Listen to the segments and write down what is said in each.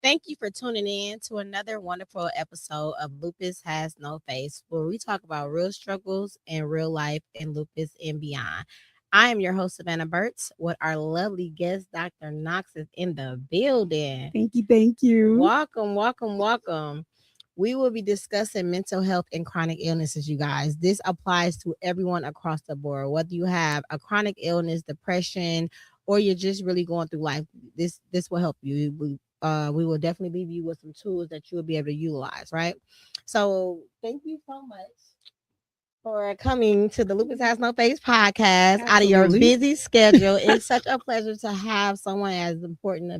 Thank you for tuning in to another wonderful episode of Lupus Has No Face, where we talk about real struggles in real life and lupus and beyond. I am your host, Savannah Burks, with our lovely guest, Dr. Knox, is in the building. Thank you. Thank you. Welcome, welcome, welcome. We will be discussing mental health and chronic illnesses, you guys. This applies to everyone across the board, whether you have a chronic illness, depression, or you're just really going through life. This will help you. We will definitely leave you with some tools that you will be able to utilize, right? So thank you so much for coming to the Lupus Has No Face podcast out of your busy schedule. It's such a pleasure to have someone as important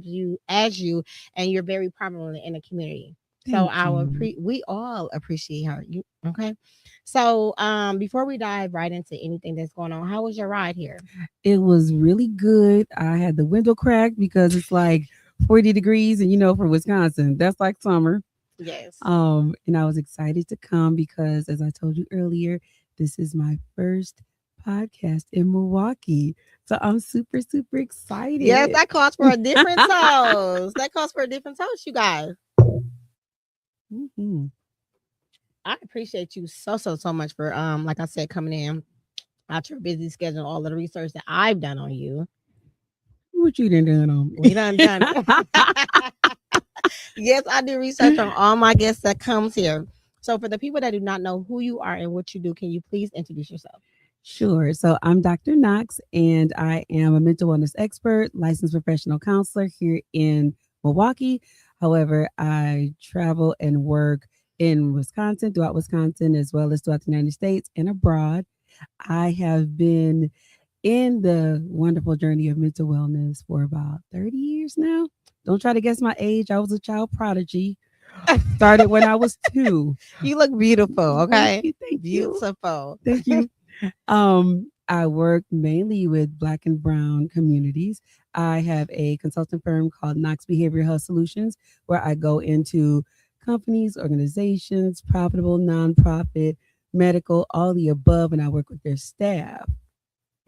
as you, and you're very prominent in the community. We all appreciate her. You okay? So before we dive right into anything that's going on, how was your ride here? It was really good. I had the window cracked because it's like 40 degrees, and for Wisconsin, that's like summer. Yes. And I was excited to come because, as I told you earlier, this is my first podcast in Milwaukee. So I'm super, super excited. Yes, that calls for a different toast. That calls for a different toast, you guys. Mm-hmm. I appreciate you so much for like I said, coming in out your busy schedule, all of the research that I've done on you. What you done on me? We done it. Yes, I do research on all my guests that comes here. So for the people that do not know who you are and what you do, can you please introduce yourself? Sure. So I'm Dr. Knox, and I am a mental wellness expert, licensed professional counselor here in Milwaukee. However, I travel and work in Wisconsin, throughout Wisconsin, as well as throughout the United States and abroad. I have been in the wonderful journey of mental wellness for about 30 years now. Don't try to guess my age. I was a child prodigy. Started when I was 2. You look beautiful. Okay. Thank Beautiful. Thank you. I work mainly with Black and Brown communities. I have a consulting firm called Knox Behavioral Health Solutions, where I go into companies, organizations, profitable, nonprofit, medical, all the above, and I work with their staff.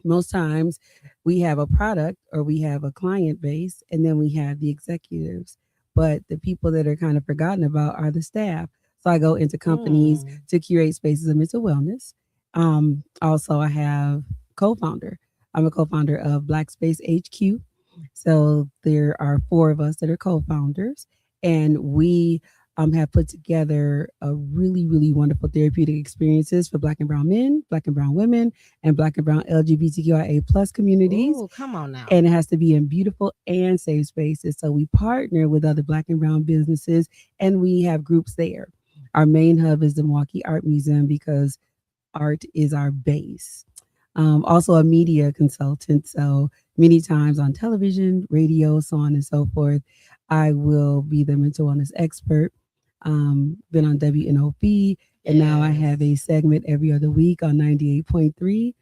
Most times we have a product or we have a client base, and then we have the executives. But the people that are kind of forgotten about are the staff. So I go into companies to curate spaces of mental wellness. Also, I have co-founder. I'm a co-founder of Black Space HQ. So there are 4 of us that are co-founders, and we have put together a really, really wonderful therapeutic experiences for Black and Brown men, Black and Brown women, and Black and Brown LGBTQIA plus communities. Oh, come on now. And it has to be in beautiful and safe spaces. So we partner with other Black and Brown businesses, and we have groups there. Our main hub is the Milwaukee Art Museum because art is our base. Also a media consultant. So many times on television, radio, so on and so forth, I will be the mental wellness expert. Been on WNOB, and now I have a segment every other week on 98.3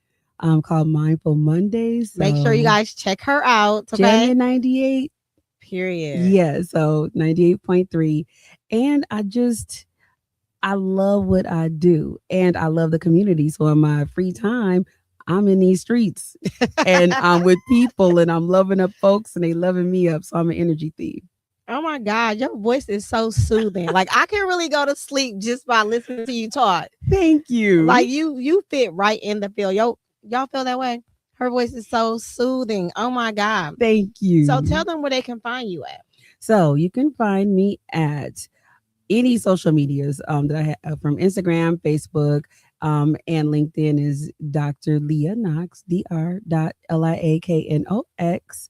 called Mindful Mondays. So make sure you guys check her out. Okay? Jamie 98. Period. Yeah, so 98.3. And I love what I do, and I love the community. So in my free time, I'm in these streets and I'm with people and I'm loving up folks and they loving me up. So I'm an energy thief. Oh my God, your voice is so soothing. Like I can really go to sleep just by listening to you talk. Thank Like you. you fit right in the field. Y'all feel that way? Her voice is so soothing. Oh my God. Thank So tell you. them where they can find you at. So you can find me at any social medias that I have from Instagram, Facebook, and LinkedIn is Dr. Lia Knox, Dr. Liaknox.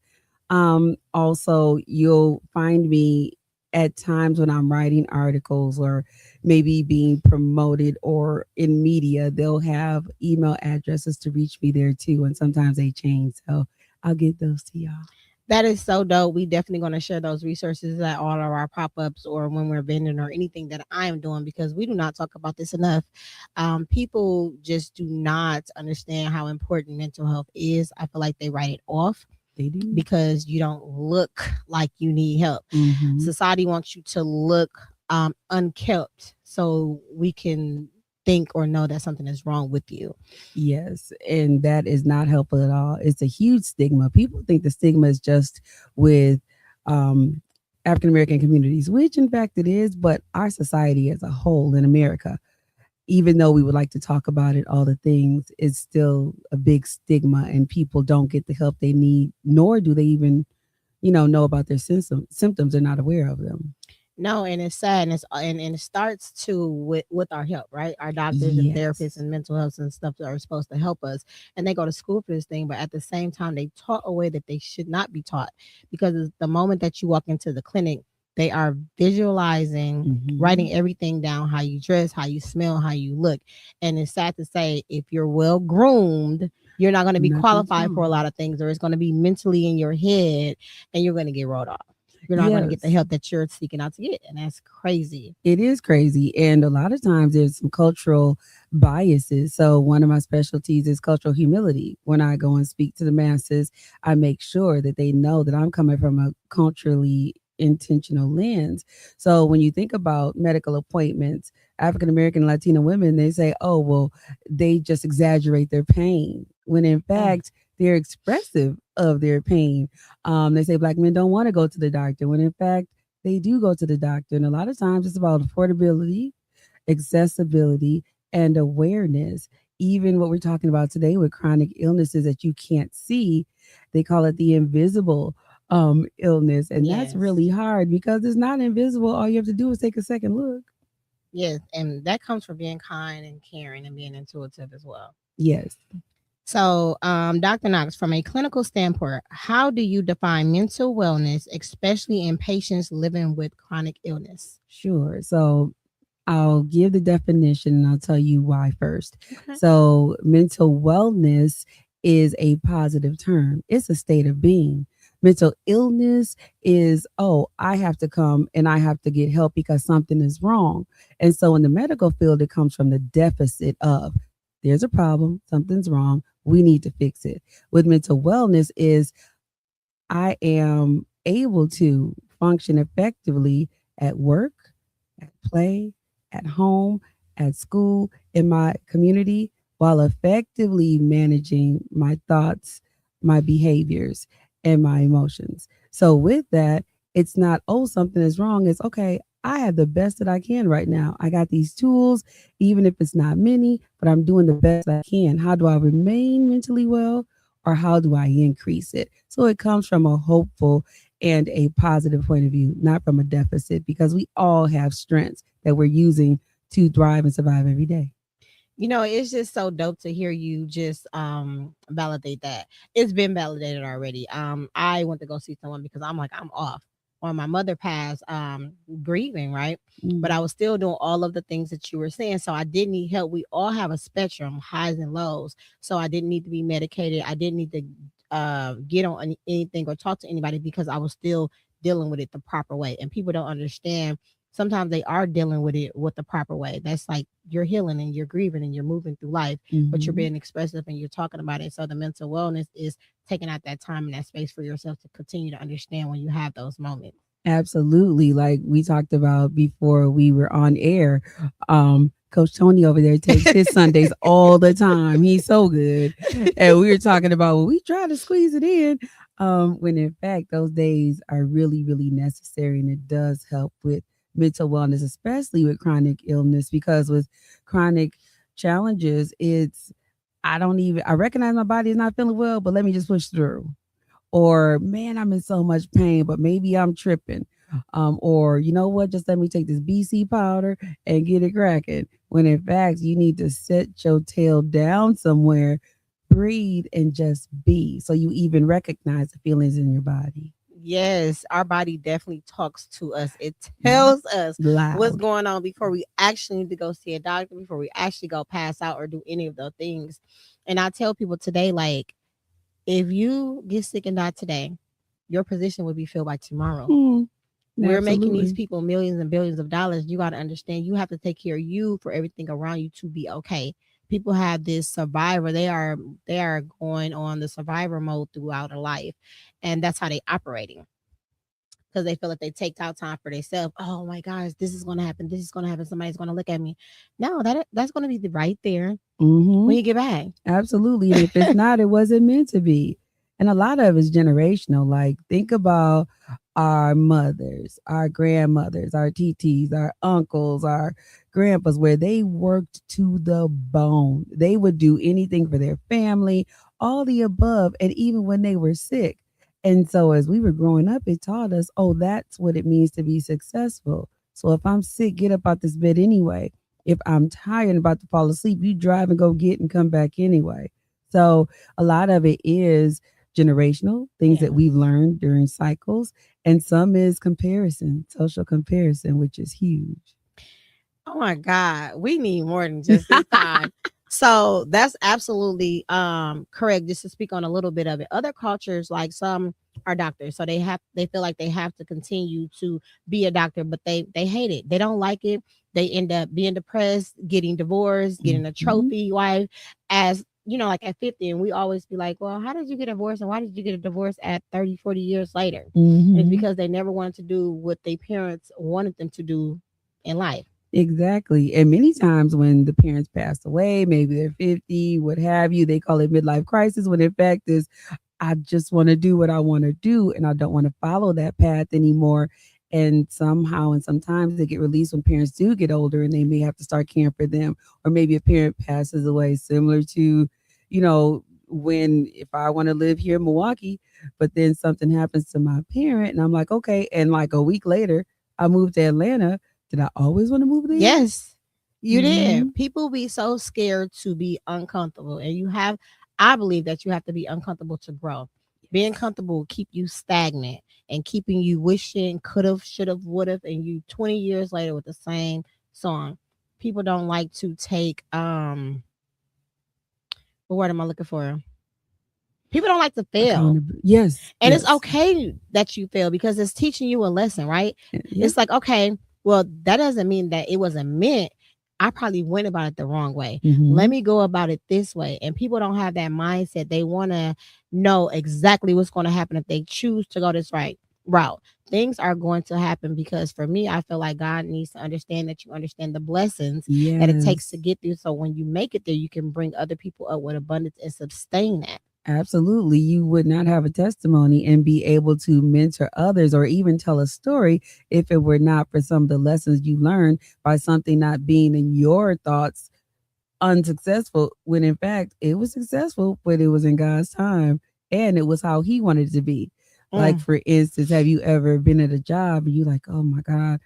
Also, you'll find me at times when I'm writing articles or maybe being promoted or in media. They'll have email addresses to reach me there too, and sometimes they change. So I'll get those to y'all. That is so dope. We definitely going to share those resources at all of our pop-ups or when we're vending or anything that I am doing because we do not talk about this enough. People just do not understand how important mental health is. I feel like they write it off They do. because you don't look like you need help. Mm-hmm. Society wants you to look unkept so we can think or know that something is wrong with you. Yes, and that is not helpful at all. It's a huge stigma. People think the stigma is just with um, African American communities, which in fact it is, but our society as a whole in America, even though we would like to talk about it, all the things, it's still a big stigma, and people don't get the help they need, nor do they even, know about their symptoms. They're not aware of them. No, and it's sad, and and it starts to with our help, right? Our doctors and therapists Yes, and mental health and stuff that are supposed to help us, and they go to school for this thing, but at the same time, they taught a way that they should not be taught because the moment that you walk into the clinic, they are visualizing, hmm writing everything down: how you dress, how you smell, how you look, and it's sad to say, if you're well groomed, you're not going to be nothing's qualified for a wrong. lot of things, or it's going to be mentally in your head, and you're going to get rolled off. You're not going to get the Yes. help that you're seeking out to get. And that's crazy. It is crazy. And a lot of times there's some cultural biases. So, one of my specialties is cultural humility. When I go and speak to the masses, I make sure that they know that I'm coming from a culturally intentional lens. So, when you think about medical appointments, African American Latino women, they say, oh, well, they just exaggerate their pain. When in Mm. fact, they're expressive of their pain. They say black men don't want to go to the doctor, when in fact, they do go to the doctor. And a lot of times it's about affordability, accessibility, and awareness. Even what we're talking about today with chronic illnesses that you can't see, they call it the invisible illness. And that's Yes. really hard because it's not invisible. All you have to do is take a second look. Yes. And that comes from being kind and caring and being intuitive as well. Yes, So, Dr. Knox, from a clinical standpoint, how do you define mental wellness, especially in patients living with chronic illness? sure. So I'll give the definition and I'll tell you why first. Okay. So, mental wellness is a positive term, it's a state of being. Mental illness is, oh, I have to come and I have to get help because something is wrong. And so, in the medical field, it comes from the deficit of there's a problem, something's wrong, we need to fix it. With mental wellness, is I am able to function effectively at work, at play, at home, at school, in my community, while effectively managing my thoughts, my behaviors, and my emotions. So, with that, it's not, oh, something is wrong. It's okay. I have the best that I can right now. I got these tools, even if it's not many, but I'm doing the best I can. How do I remain mentally well, or how do I increase it? So it comes from a hopeful and a positive point of view, not from a deficit, because we all have strengths that we're using to thrive and survive every day. It's just so dope to hear you just validate that. It's been validated already. I went to go see someone because I'm like, I'm off. Or my mother passed, grieving, right? But I Mm, was still doing all of the things that you were saying. So I did need help. We all have a spectrum, highs and lows. So I didn't need to be medicated. I didn't need to get on anything or talk to anybody because I was still dealing with it the proper way. And people don't understand, sometimes they are dealing with it with the proper way. That's like you're healing and you're grieving and you're moving through life, but you're mhm. being expressive and you're talking about it. So the mental wellness is taking out that time and that space for yourself to continue to understand when you have those moments. Absolutely. Like we talked about before we were on air. Coach Tony over there takes his Sundays all the time. He's so good. And we were talking about when we try to squeeze it in. When in fact those days are really, really necessary and it does help with mental wellness, especially with chronic illness, because with chronic challenges, I recognize my body is not feeling well, but let me just push through. Or man, I'm in so much pain, but maybe I'm tripping. Or you know what, just let me take this BC powder and get it cracking. When in fact, you need to set your tail down somewhere, breathe, and just be. So you even recognize the feelings in your body. Yes, our body definitely talks to us. It tells us what's Loud. going on before we actually need to go see a doctor, before we actually go pass out or do any of those things. And I tell people today, like, if you get sick and die today, your position will be filled by tomorrow. Mm, We're making these absolutely. people millions and billions of dollars. You got to understand, you have to take care of you for everything around you to be okay. People have this survivor. They are going on the survivor mode throughout a life, and that's how they operating because they feel like they take out time for themselves. Oh my gosh, this is going to happen. This is going to happen. Somebody's going to look at me. No, that's going to be right there Mm-hmm. when you get back. Absolutely. And if it's not, it wasn't meant to be. And a lot of it's generational. Like, think about our mothers, our grandmothers, our TTs, our uncles, our grandpas, where they worked to the bone. They would do anything for their family, all the above, and even when they were sick. And so, as we were growing up, it taught us, oh, that's what it means to be successful. So, if I'm sick, get up out this bed anyway. If I'm tired and about to fall asleep, you drive and go get and come back anyway. So a lot of it is generational, things that we've Yes. learned during cycles, and some is comparison, social comparison, which is huge. Oh my God, we need more than just this time. So that's absolutely correct. Just to speak on a little bit of it. Other cultures, like some are doctors, so they feel like they have to continue to be a doctor, but they hate it. They don't like it. They end up being depressed, getting divorced, getting a Mhm. trophy wife as like at 50. And we always be like, well, how did you get divorced? And why did you get a divorce at 30, 40 years later? And it's Mhm. because they never wanted to do what their parents wanted them to do in life. Exactly. And many times when the parents pass away, maybe they're 50, what have you, they call it midlife crisis, when in fact is I just want to do what I want to do and I don't want to follow that path anymore. And somehow and sometimes they get released when parents do get older and they may have to start caring for them. Or maybe a parent passes away, similar to, when if I want to live here in Milwaukee, but then something happens to my parent and I'm like, okay. And like a week later, I moved to Atlanta. Did I always want to move there? Yes, you Mm-hmm. did. People be so scared to be uncomfortable, and I believe that you have to be uncomfortable to grow. Being Yes. comfortable will keep you stagnant and keeping you wishing could have, should have, would have, and you 20 years later with the same song. People don't like to take what word am I looking for? People don't like to fail. Accountability. Yes. And it's Yes. okay that you fail because it's teaching you a lesson, right? Yep. It's like, okay, well, that doesn't mean that it wasn't meant. I probably went about it the wrong way. Let Mm-hmm. me go about it this way. And people don't have that mindset. They want to know exactly what's going to happen if they choose to go this right route. Things are going to happen because for me, I feel like God needs to understand that you understand the blessings that it takes to Yes. get through. So when you make it there, you can bring other people up with abundance and sustain that. Absolutely. You would not have a testimony and be able to mentor others or even tell a story if it were not for some of the lessons you learned by something not being in your thoughts unsuccessful, when in fact it was successful, but it was in God's time and it was how He wanted it to be. Like, Mm, for instance, have you ever been at a job and you like, oh my God,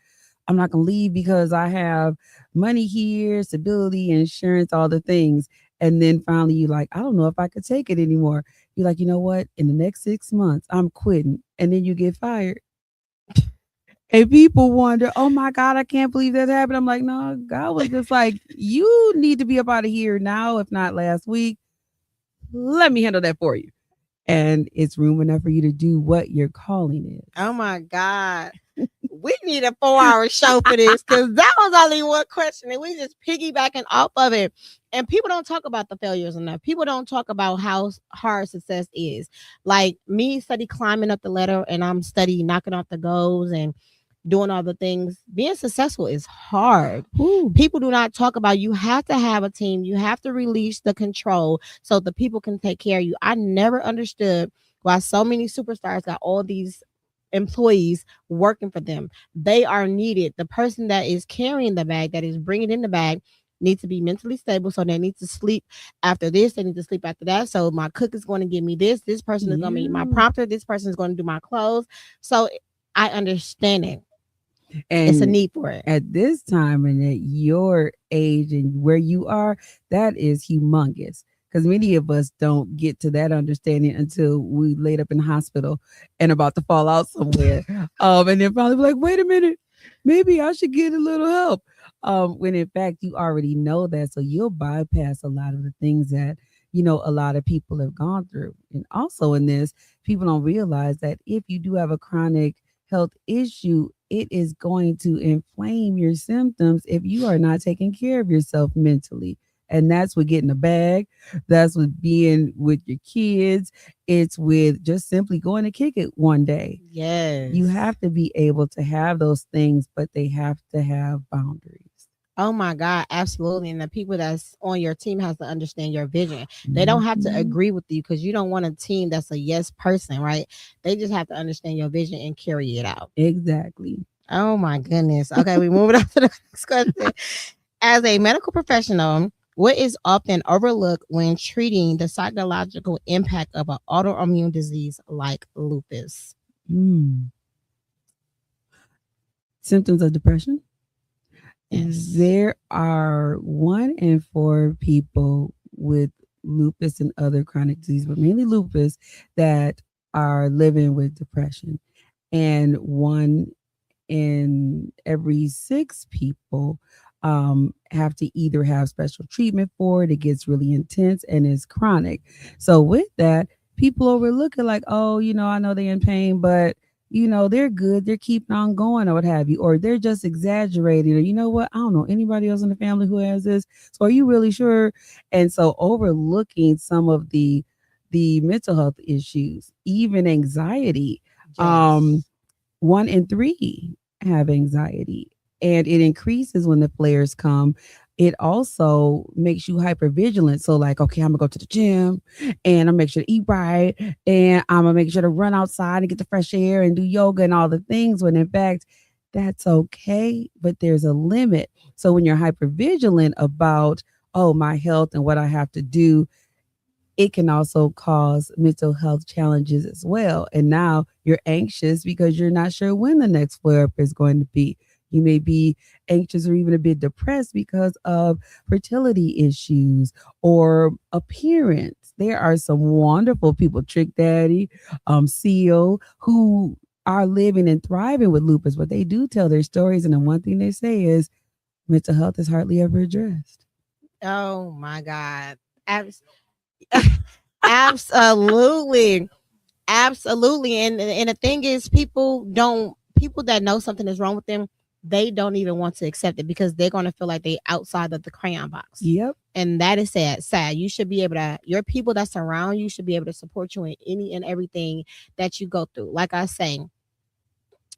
I'm not gonna leave because I have money here, stability, insurance, all the things. And then finally you like, I don't know if I could take it anymore. You're like, you know what? In the next 6 months, I'm quitting. And then you get fired. And people wonder, oh my God, I can't believe that happened. I'm like, no, God was just like, you need to be up out of here now, if not last week. Let me handle that for you. And it's room enough for you to do what your calling oh is. my God. We need a 4 hour show for this because that was only one question and we just piggybacking off of it. And people don't talk about the failures enough. People don't talk about how hard success is. Like me study climbing up the ladder and I'm study knocking off the goals and doing all the things. Being successful is hard. Ooh. People do not talk about you have to have a team. You have to release the control so the people can take care of you. I never understood why so many superstars got all these employees working for them. They are needed. The person that is carrying the bag, that is bringing in the bag, needs to be mentally stable. So they need to sleep after this. They need to sleep after that. So my cook is going to give me this. This person is going to be my Yeah. prompter. This person is going to do my clothes. So I understand it. It's a And need for it. at this time and at your age and where you are, that is humongous. Because many of us don't get to that understanding until we laid up in the hospital and about to fall out somewhere. And then probably be like, wait a minute, maybe I should get a little help. When in fact you already know that. So you'll bypass a lot of the things that, a lot of people have gone through. And also in this, people don't realize that if you do have a chronic health issue, it is going to inflame your symptoms if you are not taking care of yourself mentally. And that's with getting a bag. That's with being with your kids. It's with just simply going to kick it one day. You Yes. have to be able to have those things, but they have to have boundaries. Oh my God, absolutely. And the people that's on your team has to understand your vision. They don't have to Mhm. agree with you because you don't want a team that's a yes person, right? They just have to understand your vision and carry it out. Exactly. Oh my goodness. Okay, we moving on to the next question. As a medical professional, what is often overlooked when treating the psychological impact of an autoimmune disease like lupus? Mm. Symptoms of depression. Yes. There are 1 in 4 people with lupus and other chronic disease, but mainly lupus, that are living with depression. And 1 in every 6 people have to either have special treatment for it. It gets really intense and is chronic. So with that, people overlook it like, oh, I know they're in pain, but they're good. They're keeping on going or what have you, or they're just exaggerating. Or you know what? I don't know anybody else in the family who has this. So are you really sure? And so overlooking some of the mental health issues, even anxiety. Um, Yes. 1 in 3 have anxiety, and it increases when the flares come. It also makes you hyper vigilant. So, like, okay, I'm gonna go to the gym and I'm make sure to eat right, and I'm gonna make sure to run outside and get the fresh air and do yoga and all the things. When in fact, that's okay, but there's a limit. So, when you're hyper vigilant about, oh, my health and what I have to do, it can also cause mental health challenges as well. And now you're anxious because you're not sure when the next flare up is going to be. You may be anxious or even a bit depressed because of fertility issues or appearance. There are some wonderful people, Trick Daddy, CEO, who are living and thriving with lupus, but they do tell their stories. And the one thing they say is mental health is hardly ever addressed. Oh my God. Abs- Absolutely. Absolutely. And the thing is people that know something is wrong with them, they don't even want to accept it because they're gonna feel like they outside of the crayon box. Yep. And that is sad. Sad. You should be able to your people that surround you should be able to support you in any and everything that you go through. Like I say,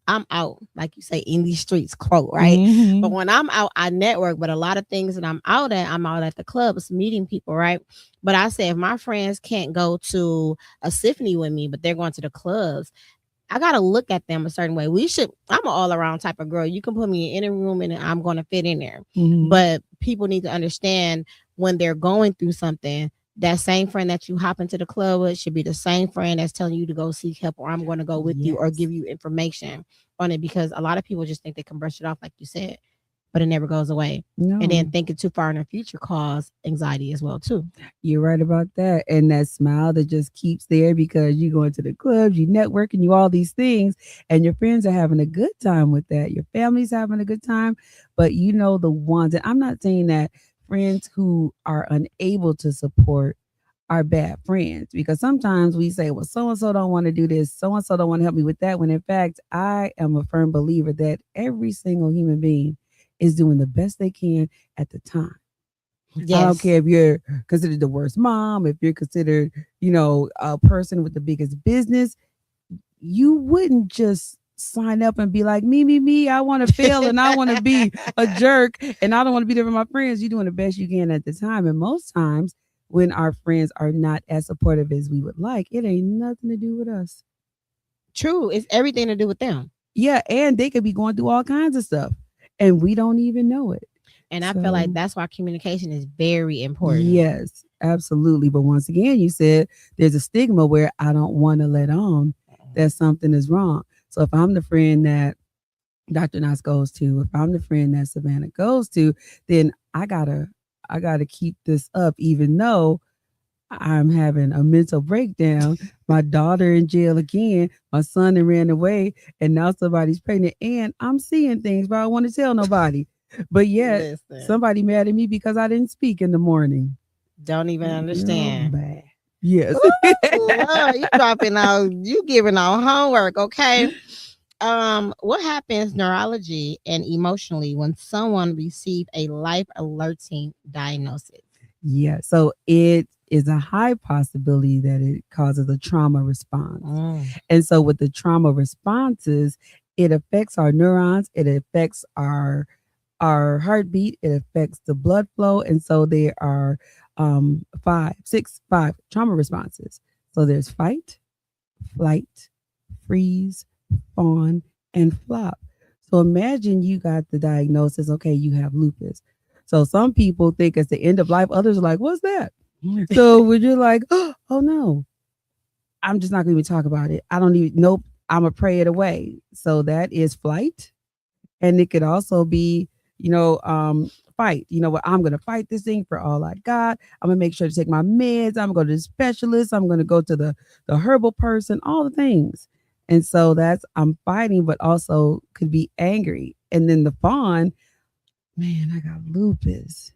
I'm out, like you say, in these streets, quote, right? But Hmm. when I'm out, I network. But a lot of things that I'm out at the clubs meeting people, right? But I say if my friends can't go to a symphony with me, but they're going to the clubs, I gotta look at them a certain way. I'm an all around type of girl. You can put me in any room and I'm gonna fit in there. Hmm. But people need to understand when they're going through something, that same friend that you hop into the club with should be the same friend that's telling you to go seek help or I'm gonna go with you or Yes. give you information on it because a lot of people just think they can brush it off, like you said, but it never goes away. And then No, thinking too far in the future cause anxiety as well too. you're right about that. And that smile that just keeps there because you go into the clubs, you network, and you all these things, and your friends are having a good time with that. Your family's having a good time, but the ones, and I'm not saying that friends who are unable to support are bad friends, because sometimes we say, well, so and so don't want to do this, so and so don't want to help me with that, when in fact I am a firm believer that every single human being is doing the best they can at the time. I don't Yes. care if you're considered the worst mom, if you're considered, a person with the biggest business, you wouldn't just sign up and be like, me, I want to fail and I want to be a jerk and I don't want to be there for my friends. You're doing the best you can at the time. And most times when our friends are not as supportive as we would like, it ain't nothing to do with us. True. It's everything to do with them. Yeah. And they could be going through all kinds of stuff and we don't even know it. And I feel like So, that's why communication is very important. yes, absolutely. But once again, you said there's a stigma where I don't want to let on that something is wrong. So if I'm the friend that Dr. Knox goes to, if I'm the friend that Savannah goes to, then I gotta keep this up, even though I'm having a mental breakdown. My daughter in jail again, my son that ran away, and now somebody's pregnant, and I'm seeing things, but I don't want to tell nobody. But yet Listen, somebody mad at me because I didn't speak in the morning. don't even understand. Bad. Yes. Ooh, Lord, you dropping out, you giving out homework, okay? What happens neurology and emotionally when someone receives a life alerting diagnosis? Yeah. So it is a high possibility that it causes a trauma response. Mm. And so with the trauma responses, it affects our neurons, it affects our heartbeat, it affects the blood flow. And so there are five trauma responses. So there's fight, flight, freeze, fawn, and flop. So imagine you got the diagnosis, okay, you have lupus. So some people think it's the end of life, others are like, what's that? So when you're like, oh no, I'm just not going to even talk about it. I don't even, nope, I'm going to pray it away. So that is flight. And it could also be, fight. You know what? I'm going to fight this thing for all I got. I'm going to make sure to take my meds. I'm going to go to the specialist. I'm going to go to the herbal person, all the things. And so that's, I'm fighting, but also could be angry. And then the fawn, man, I got lupus.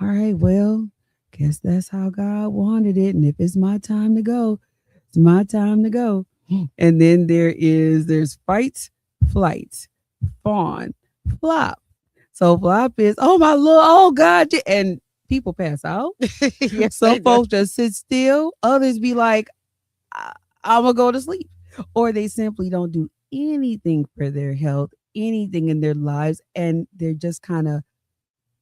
All right, well, guess that's how God wanted it. And if it's my time to go, it's my time to go. And then there's fight, flight, fawn, flop. So flop is, oh my Lord, oh God. And people pass out. Yes, they Some do. folks just sit still. Others be like, I'm going to go to sleep. Or they simply don't do anything for their health, anything in their lives. And they're just kind of,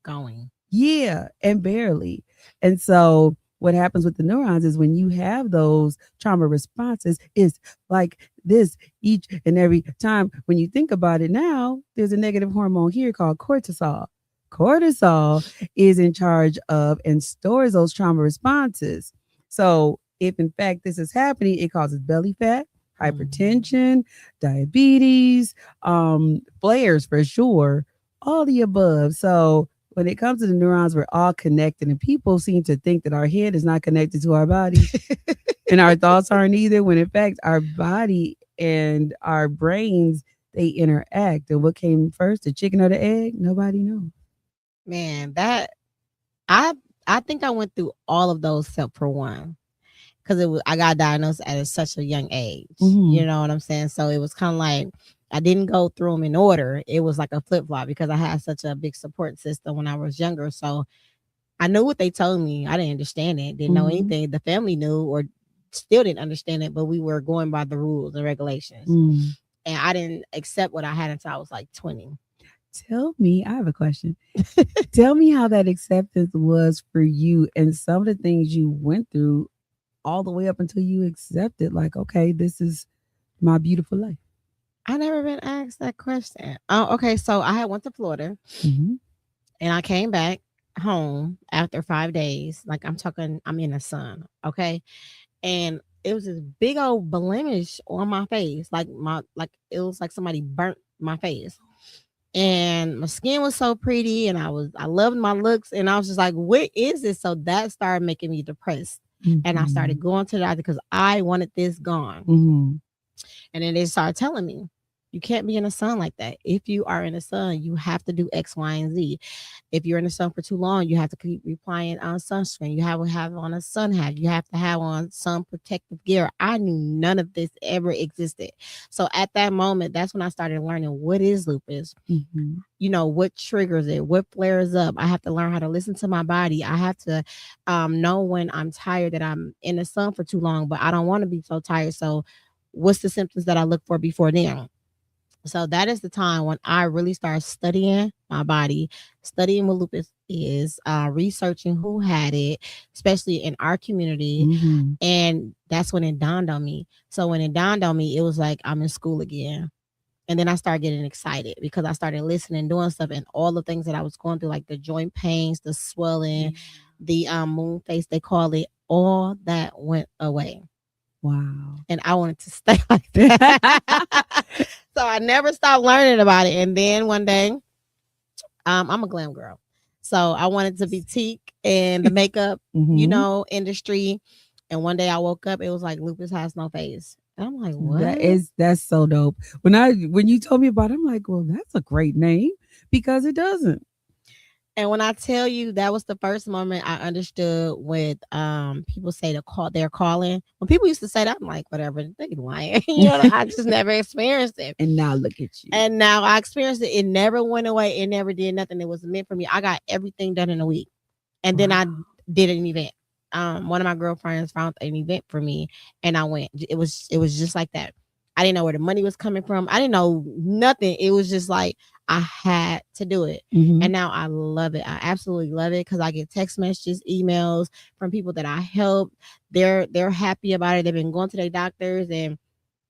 Going. yeah, and barely. And so what happens with the neurons is when you have those trauma responses, is like this each and every time. When you think about it now, there's a negative hormone here called cortisol. Cortisol is in charge of and stores those trauma responses. So if in fact this is happening, it causes belly fat, hypertension, diabetes, flares for sure, all the above. So when it comes to the neurons, we're all connected, and people seem to think that our head is not connected to our body and our thoughts aren't either, when in fact our body and our brains, they interact. And what came first, the chicken or the egg? Nobody knows. Man, that I I think I went through all of those except for one. Because I got diagnosed at such a young age. Mm-hmm. You know what I'm saying? So it was kind of like I didn't go through them in order. It was like a flip flop because I had such a big support system when I was younger. So I knew what they told me. I didn't understand it. Didn't know Mm-hmm. anything. The family knew or still didn't understand it, but we were going by the rules and regulations. Mm. And I didn't accept what I had until I was like 20. Tell me, I have a question. Tell me how that acceptance was for you and some of the things you went through all the way up until you accepted, like, okay, this is my beautiful life. I never been asked that question. Oh, okay. So I had went to Florida Mm-hmm. and I came back home after 5 days. Like I'm talking, I'm in the sun. Okay. And it was this big old blemish on my face. Like it was like somebody burnt my face. And my skin was so pretty and I loved my looks. And I was just like, what is this? So that started making me depressed. And I started Mm-hmm. going to the doctor because I wanted this gone. Mm-hmm. And then they started telling me. You can't be in the sun like that. If you are in the sun, you have to do X, Y, and Z. If you're in the sun for too long, you have to keep replying on sunscreen. You have to have on a sun hat. You have to have on sun protective gear. I knew none of this ever existed. So at that moment, that's when I started learning what is lupus. Mm-hmm. What triggers it, what flares up. I have to learn how to listen to my body. I have to know when I'm tired, that I'm in the sun for too long, but I don't want to be so tired. So what's the symptoms that I look for before then? So that is the time when I really start studying my body, studying what lupus is, researching who had it, especially in our community. Mm-hmm. And that's when it dawned on me. So when it dawned on me, it was like I'm in school again. And then I started getting excited because I started listening, doing stuff, and all the things that I was going through, like the joint pains, the swelling, the moon face, they call it, all that went away. Wow. And I wanted to stay like that. So I never stopped learning about it. And then one day, I'm a glam girl. So I wanted to be teak in the makeup, Mm-hmm. industry. And one day I woke up, it was like Lupus Has No Face. And I'm like, what? That's so dope. When you told me about it, I'm like, well, that's a great name because it doesn't. And when I tell you that was the first moment I understood with people say they're calling. When people used to say that, I'm like, whatever, they lying. I just never experienced it. And now look at you. And now I experienced it. It never went away. It never did nothing. It was meant for me. I got everything done in a week. And then I did an event. One of my girlfriends found an event for me, and I went. It was just like that. I didn't know where the money was coming from. I didn't know nothing. It was just like I had to do it. Mm-hmm. And now I love it. I absolutely love it because I get text messages, emails from people that I help. They're happy about it. They've been going to their doctors and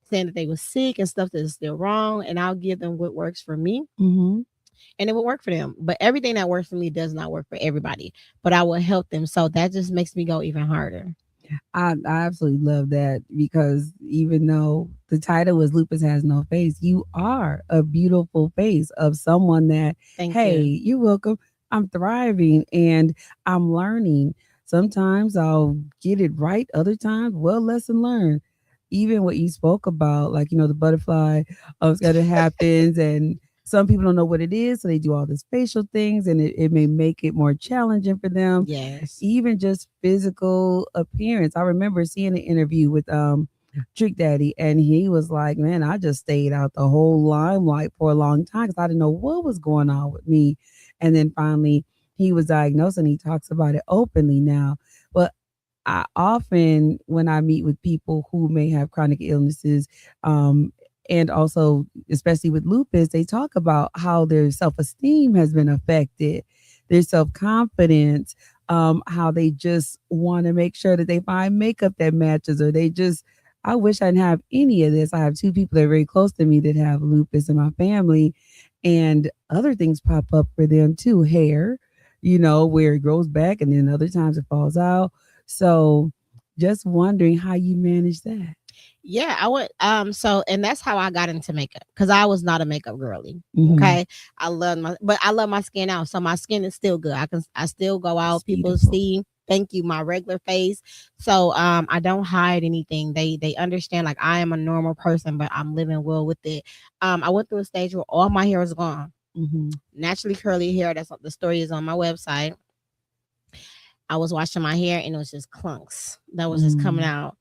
saying that they were sick and stuff that is still wrong. And I'll give them what works for me. Mm-hmm. And it will work for them. But everything that works for me does not work for everybody. But I will help them. So that just makes me go even harder. I absolutely love that because even though the title was Lupus Has No Face, you are a beautiful face of someone that, Thank hey, you. you're welcome. I'm thriving and I'm learning. Sometimes I'll get it right, other times, well, lesson learned. Even what you spoke about, like, the butterfly that happens and some people don't know what it is, so they do all this facial things and it may make it more challenging for them, Yes. even just physical appearance. I remember seeing an interview with Trick Daddy, and he was like, "Man, I just stayed out the whole limelight for a long time because I didn't know what was going on with me." And then finally, he was diagnosed, and he talks about it openly now. But I often, when I meet with people who may have chronic illnesses, and also especially with lupus, they talk about how their self-esteem has been affected, their self-confidence, how they just want to make sure that they find makeup that matches, or they just, I wish I didn't have any of this. I have two people that are very close to me that have lupus in my family, and other things pop up for them too. Hair, where it grows back, and then other times it falls out. So just wondering how you manage that. Yeah, I would so and that's how I got into makeup because I was not a makeup girly. Mm-hmm. Okay. I love my skin out. So my skin is still good. I still go It's out, people beautiful. see, thank you, my regular face. So I don't hide anything. They understand like I am a normal person, but I'm living well with it. I went through a stage where all my hair was gone. Mm-hmm. Naturally curly hair. That's what the story is on my website. I was washing my hair and it was just clunks that was just coming Mm. out.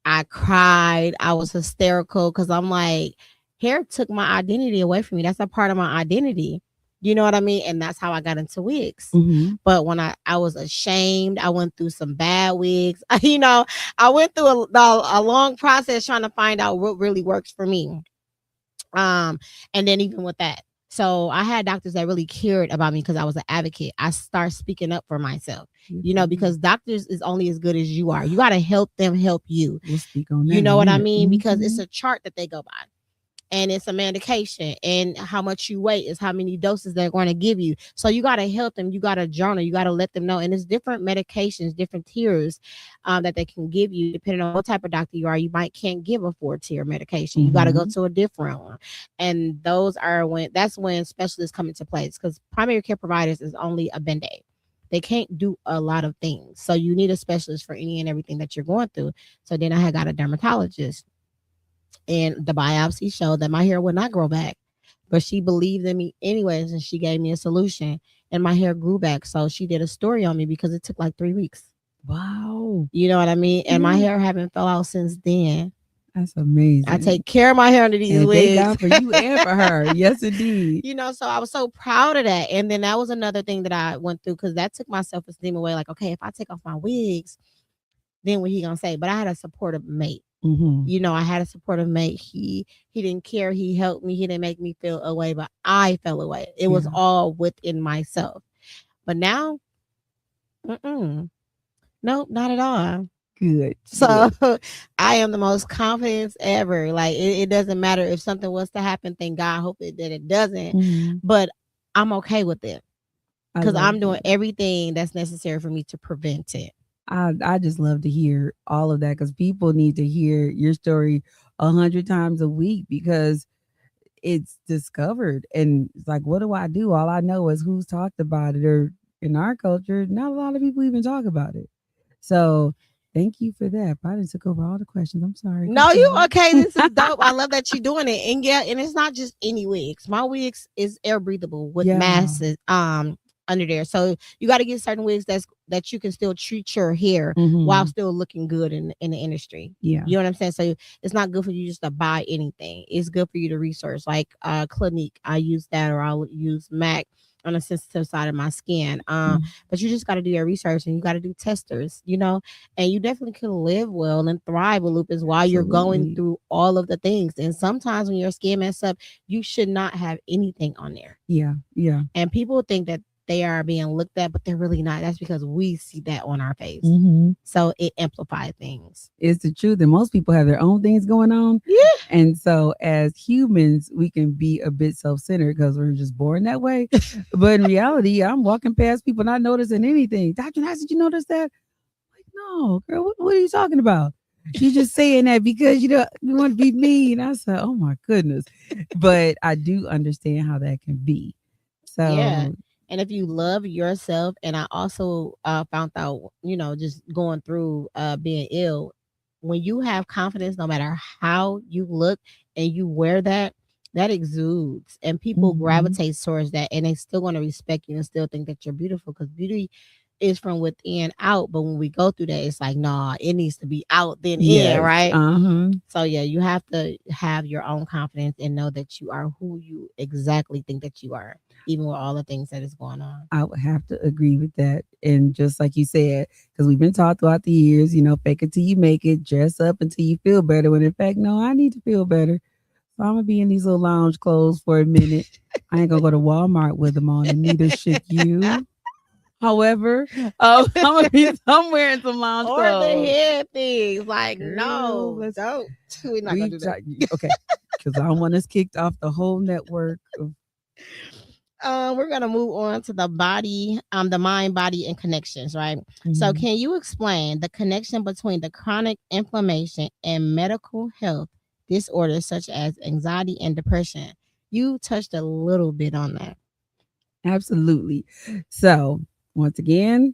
I cried. I was hysterical because I'm like, hair took my identity away from me. That's a part of my identity. You know what I mean? And that's how I got into wigs. Mm-hmm. But when I was ashamed, I went through some bad wigs. I went through a long process trying to find out what really works for me. And then even with that, so I had doctors that really cared about me because I was an advocate. I start speaking up for myself, because doctors is only as good as you are. You got to help them help you. We'll speak on that You in a know what I minute. mean? Because it's Mm-hmm. a chart that they go by. And it's a medication, and how much you weigh is how many doses they're going to give you. So you got to help them. You got to journal. You got to let them know. And it's different medications, different tiers that they can give you depending on what type of doctor you are. You might can't give a 4-tier medication. You got to go Mm-hmm. to a different one. And that's when specialists come into place because primary care providers is only a band-aid. They can't do a lot of things. So you need a specialist for any and everything that you're going through. So then I had got a dermatologist. And the biopsy showed that my hair would not grow back. But she believed in me anyways, and she gave me a solution, and my hair grew back. So she did a story on me because it took like 3 weeks. Wow. You know what I mean? And my Yeah. hair haven't fell out since then. That's I amazing. take care of my hair under these And thank wigs. God for you and for her. Yes, indeed. So I was so proud of that. And then that was another thing that I went through because that took my self esteem away. Like, okay, if I take off my wigs, then what he gonna say? But I had a supportive mate. Mm-hmm. I had a supportive mate. He didn't care. He helped me. He didn't make me feel away, but I fell away. It was Yeah. all within myself. But now, nope, not at all. Good. So Good. I am the most confident ever. Like it doesn't matter if something was to happen. Thank God, hope that it doesn't. Mm-hmm. But I'm okay with it I because love I'm doing that. everything that's necessary for me to prevent it. I just love to hear all of that because people need to hear your story 100 times a week because it's discovered and it's like, what do I do? All I know is who's talked about it, or in our culture, not a lot of people even talk about it. So thank you for that. I done took over all the questions. I'm sorry. No, you okay? Go This is dope. I ahead. love that you're doing it, and yeah, and it's not just any wigs. My wigs is air breathable with Yeah. masses under there. So you got to get certain wigs that you can still treat your hair while Hmm. still looking good in the industry. Yeah. You know what I'm saying? So it's not good for you just to buy anything. It's good for you to research. Like Clinique, I use that, or I'll use Mac on the sensitive side of my skin. Mhm. But you just got to do your research and you got to do testers. And you definitely can live well and thrive with lupus while you're going Absolutely. through all of the things. And sometimes when your skin mess up, you should not have anything on there. Yeah. Yeah. And people think that they are being looked at, but they're really not. That's because we see that on our face. Hmm. So it amplifies things. It's the truth. And most people have their own things going on. Yeah. And so, as humans, we can be a bit self centered because we're just born that way. But in reality, I'm walking past people not noticing anything. Dr. Nice, did you notice that? Like, no, girl, what are you talking about? You just saying that because you want to be mean. I said, oh my goodness. But I do understand how that can be. Yeah. So, And if you love yourself, and I also found out, just going through being ill, when you have confidence, no matter how you look and you wear that, that exudes and people mhm, gravitate towards that and they still want to respect you and still think that you're beautiful because beauty is from within out. But when we go through that, it's like, nah, it needs to be out then in, yes, right? uh-huh. So yeah, you have to have your own confidence and know that you are who you exactly think that you are, even with all the things that is going on. I would have to agree with that. And just like you said, because we've been taught throughout the years, fake it till you make it, dress up until you feel better. When in fact, no, I need to feel better. So I'm gonna be in these little lounge clothes for a minute. I ain't gonna go to Walmart with them on, and neither should you. However, I'm gonna be somewhere in some lounge Or the clothes. head things, like Girl, no, let's don't. We're not gonna we do that. try, okay, because I don't want us kicked off the whole network of. We're gonna move on to the body, the mind, body, and connections, right? So, Mhm. can you explain the connection between the chronic inflammation and medical health disorders such as anxiety and depression? You touched a little bit on that. Absolutely. So once again,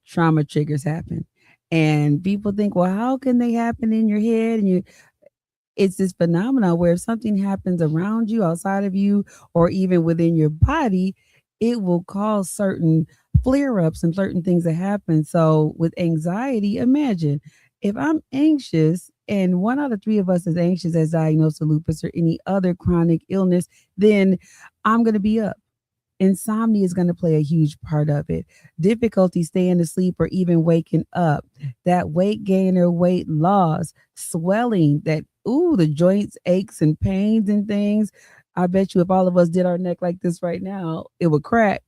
trauma triggers happen. And people think, well, how can they happen in your head? And it's this phenomenon where if something happens around you, outside of you, or even within your body, it will cause certain flare ups and certain things that happen. So with anxiety, imagine if I'm anxious and one out of three of us is anxious as diagnosed with lupus or any other chronic illness, then I'm going to be up. Insomnia is going to play a huge part of it. Difficulty staying asleep or even waking up. That weight gain or weight loss, swelling, that, ooh, the joints, aches, and pains and things. I bet you if all of us did our neck like this right now, it would crack.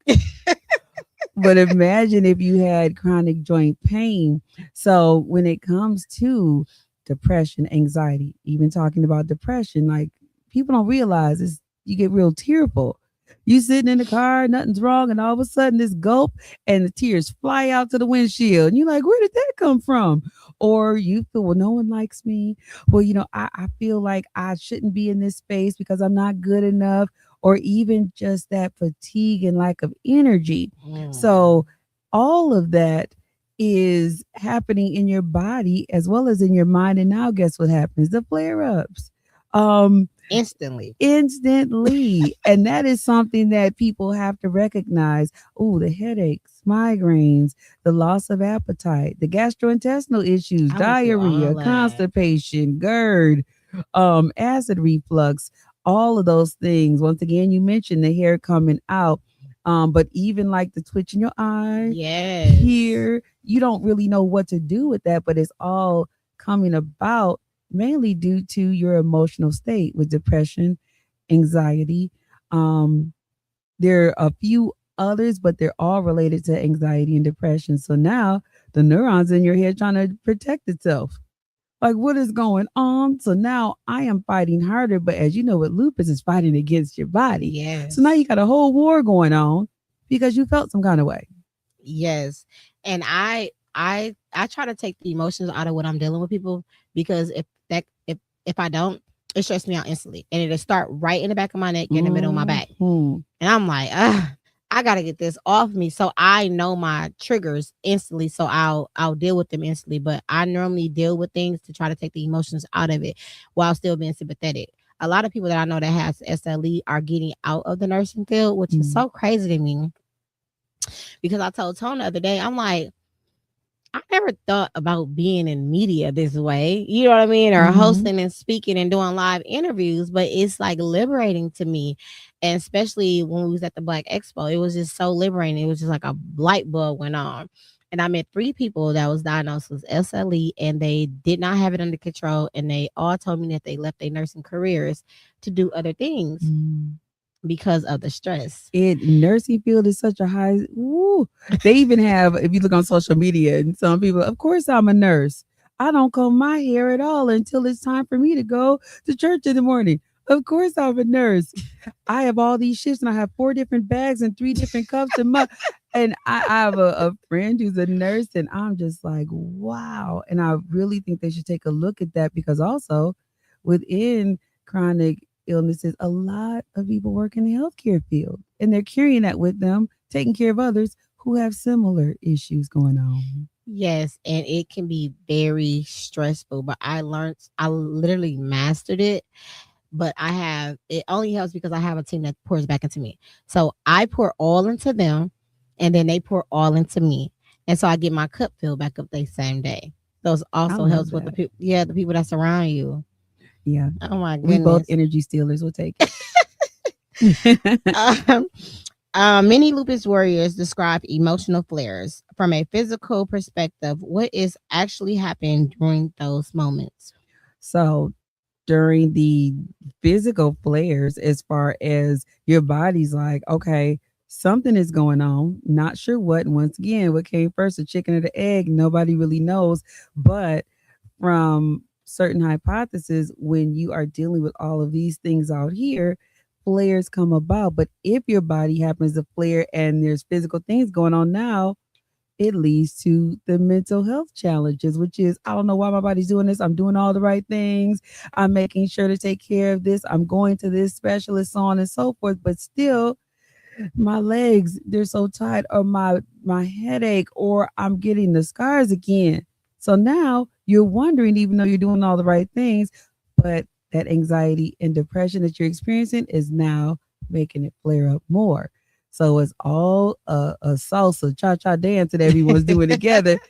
But imagine if you had chronic joint pain. So when it comes to depression, anxiety, even talking about depression, like people don't realize is you get real tearful. You sitting in the car, nothing's wrong, and all of a sudden this gulp and the tears fly out to the windshield. And you're like, where did that come from? Or you feel, well, no one likes me. Well, I feel like I shouldn't be in this space because I'm not good enough, or even just that fatigue and lack of energy. Mm. So all of that is happening in your body as well as in your mind. And now guess what happens? The flare ups. Um, Instantly. Instantly. And that is something that people have to recognize. Oh, the headaches, migraines, the loss of appetite, the gastrointestinal issues, I went through diarrhea, all that. constipation, GERD, acid reflux, all of those things. Once again, you mentioned the hair coming out. But even like the twitch in your eye, Yes. here, you don't really know what to do with that, but it's all coming about mainly due to your emotional state with depression, anxiety. Um, there are a few others, but they're all related to anxiety and depression. So now the neurons in your head trying to protect itself. Like, what is going on? So now I am fighting harder, but as you know, with lupus is fighting against your body. So now Yes. you got a whole war going on because you felt some kind of way. Yes. And I try to take the emotions out of what I'm dealing with people, because if I don't, it stresses me out instantly. And it'll start right in the back of my neck, in the middle of my back. Mhm. And I'm like, I gotta get this off me. So I know my triggers instantly. So I'll deal with them instantly. But I normally deal with things to try to take the emotions out of it while still being sympathetic. A lot of people that I know that has SLE are getting out of the nursing field, which is Mhm. so crazy to me. Because I told Tone the other day, I'm like, I never thought about being in media this way. You know what I mean? Or Mhm. hosting and speaking and doing live interviews, but it's like liberating to me. And especially when we was at the Black Expo, it was just so liberating. It was just like a light bulb went on. And I met 3 people that was diagnosed with SLE, and they did not have it under control. And they all told me that they left their nursing careers to do other things Mm. because of the stress. It nursing field is such a high. Woo. They even have, if you look on social media, and some people, of course, I'm a nurse. I don't comb my hair at all until it's time for me to go to church in the morning. Of course, I'm a nurse. I have all these shifts, and I have 4 different bags and 3 different cups and I have a friend who's a nurse, and I'm just like, wow. And I really think they should take a look at that because also within chronic illnesses, a lot of people work in the healthcare field and they're carrying that with them, taking care of others who have similar issues going on. Yes, and it can be very stressful, but I literally mastered it. But it only helps because I have a team that pours back into me. So I pour all into them, and then they pour all into me. And so I get my cup filled back up the same day. Those I also love helps with the that. people, yeah, the people that surround you. Yeah. Oh my We both goodness. energy stealers. We'll take it. Um, many lupus warriors describe emotional flares. From a physical perspective, what is actually happening during those moments? So during the physical flares, as far as your body's like, okay, something is going on, not sure what. And once again, what came first, the chicken or the egg? Nobody really knows. But from certain hypotheses, when you are dealing with all of these things out here, flares come about. But if your body happens to flare and there's physical things going on now, it leads to the mental health challenges, which is, I don't know why my body's doing this. I'm doing all the right things. I'm making sure to take care of this. I'm going to this specialist, so on and so forth. But still, my legs, they're so tight, or my headache, or I'm getting the scars again. So now you're wondering, even though you're doing all the right things, but that anxiety and depression that you're experiencing is now making it flare up more. So it's all a salsa cha-cha dance that everyone's doing together,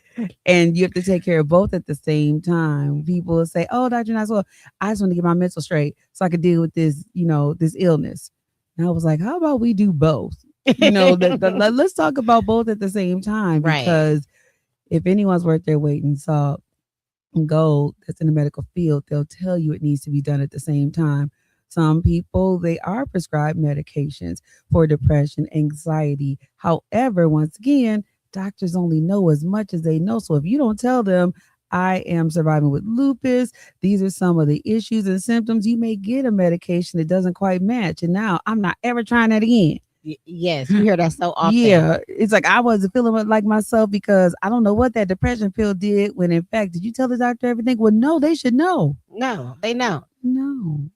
and you have to take care of both at the same time. People will say, "Oh, Dr. Knox, well, I just want to get my mental straight so I could deal with this, this illness." And I was like, "How about we do both?" Let's talk about both at the same time, Right. because if anyone's worth their weight in salt and gold that's in the medical field, they'll tell you it needs to be done at the same time. Some people, they are prescribed medications for depression, anxiety. However, once again, doctors only know as much as they know. So if you don't tell them, I am surviving with lupus, these are some of the issues and symptoms, you may get a medication that doesn't quite match. And now I'm not ever trying that again. Yes, you hear that so often. Yeah, it's like I wasn't feeling like myself because I don't know what that depression pill did. When in fact, did you tell the doctor everything? Well, no, they should know. No, they know. No,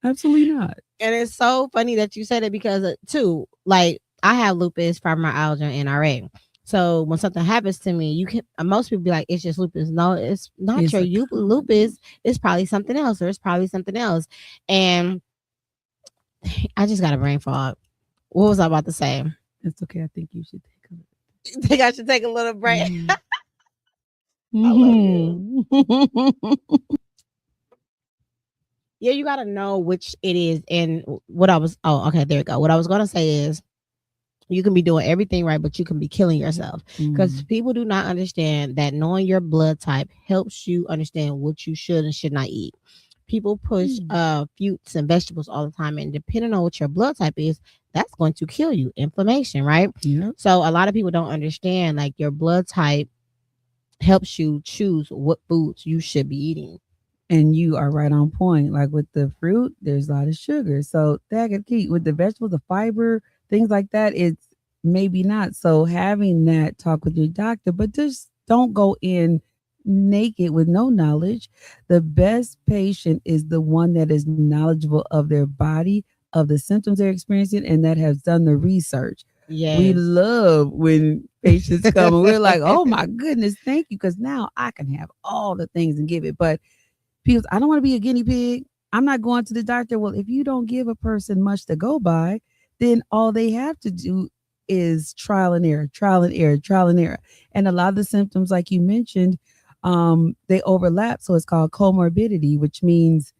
absolutely not. And it's so funny that you said it because too, like I have lupus, fibromyalgia, and RA. So when something happens to me, you can most people be like, it's just lupus. No, it's not It's your a lupus. combination. It's probably something else, or it's probably something else. And I just got a brain fog. What was I about to say? It's okay. I think you should take a I think I should take a little break. mm-hmm. I love you. Mm-hmm. Yeah, you gotta know which it is. And what I was, oh, okay, there you go. What I was gonna say is you can be doing everything right, but you can be killing yourself because Mm. people do not understand that knowing your blood type helps you understand what you should and should not eat. People push Mm. fruits and vegetables all the time, and depending on what your blood type is, that's going to kill you. Inflammation, right? Yep. So a lot of people don't understand like your blood type helps you choose what foods you should be eating. And you are right on point. Like with the fruit, there's a lot of sugar. So that could keep with the vegetables, the fiber, things like that, it's maybe not. So having that talk with your doctor, but just don't go in naked with no knowledge. The best patient is the one that is knowledgeable of their body, of the symptoms they're experiencing, and that has done the research. We Yes. love when patients come and we're like, oh my goodness, thank you. Because now I can have all the things and give it. But because I don't want to be a guinea pig. I'm not going to the doctor. Well, if you don't give a person much to go by, then all they have to do is trial and error, trial and error, trial and error. And a lot of the symptoms, like you mentioned, they overlap. So it's called comorbidity, which means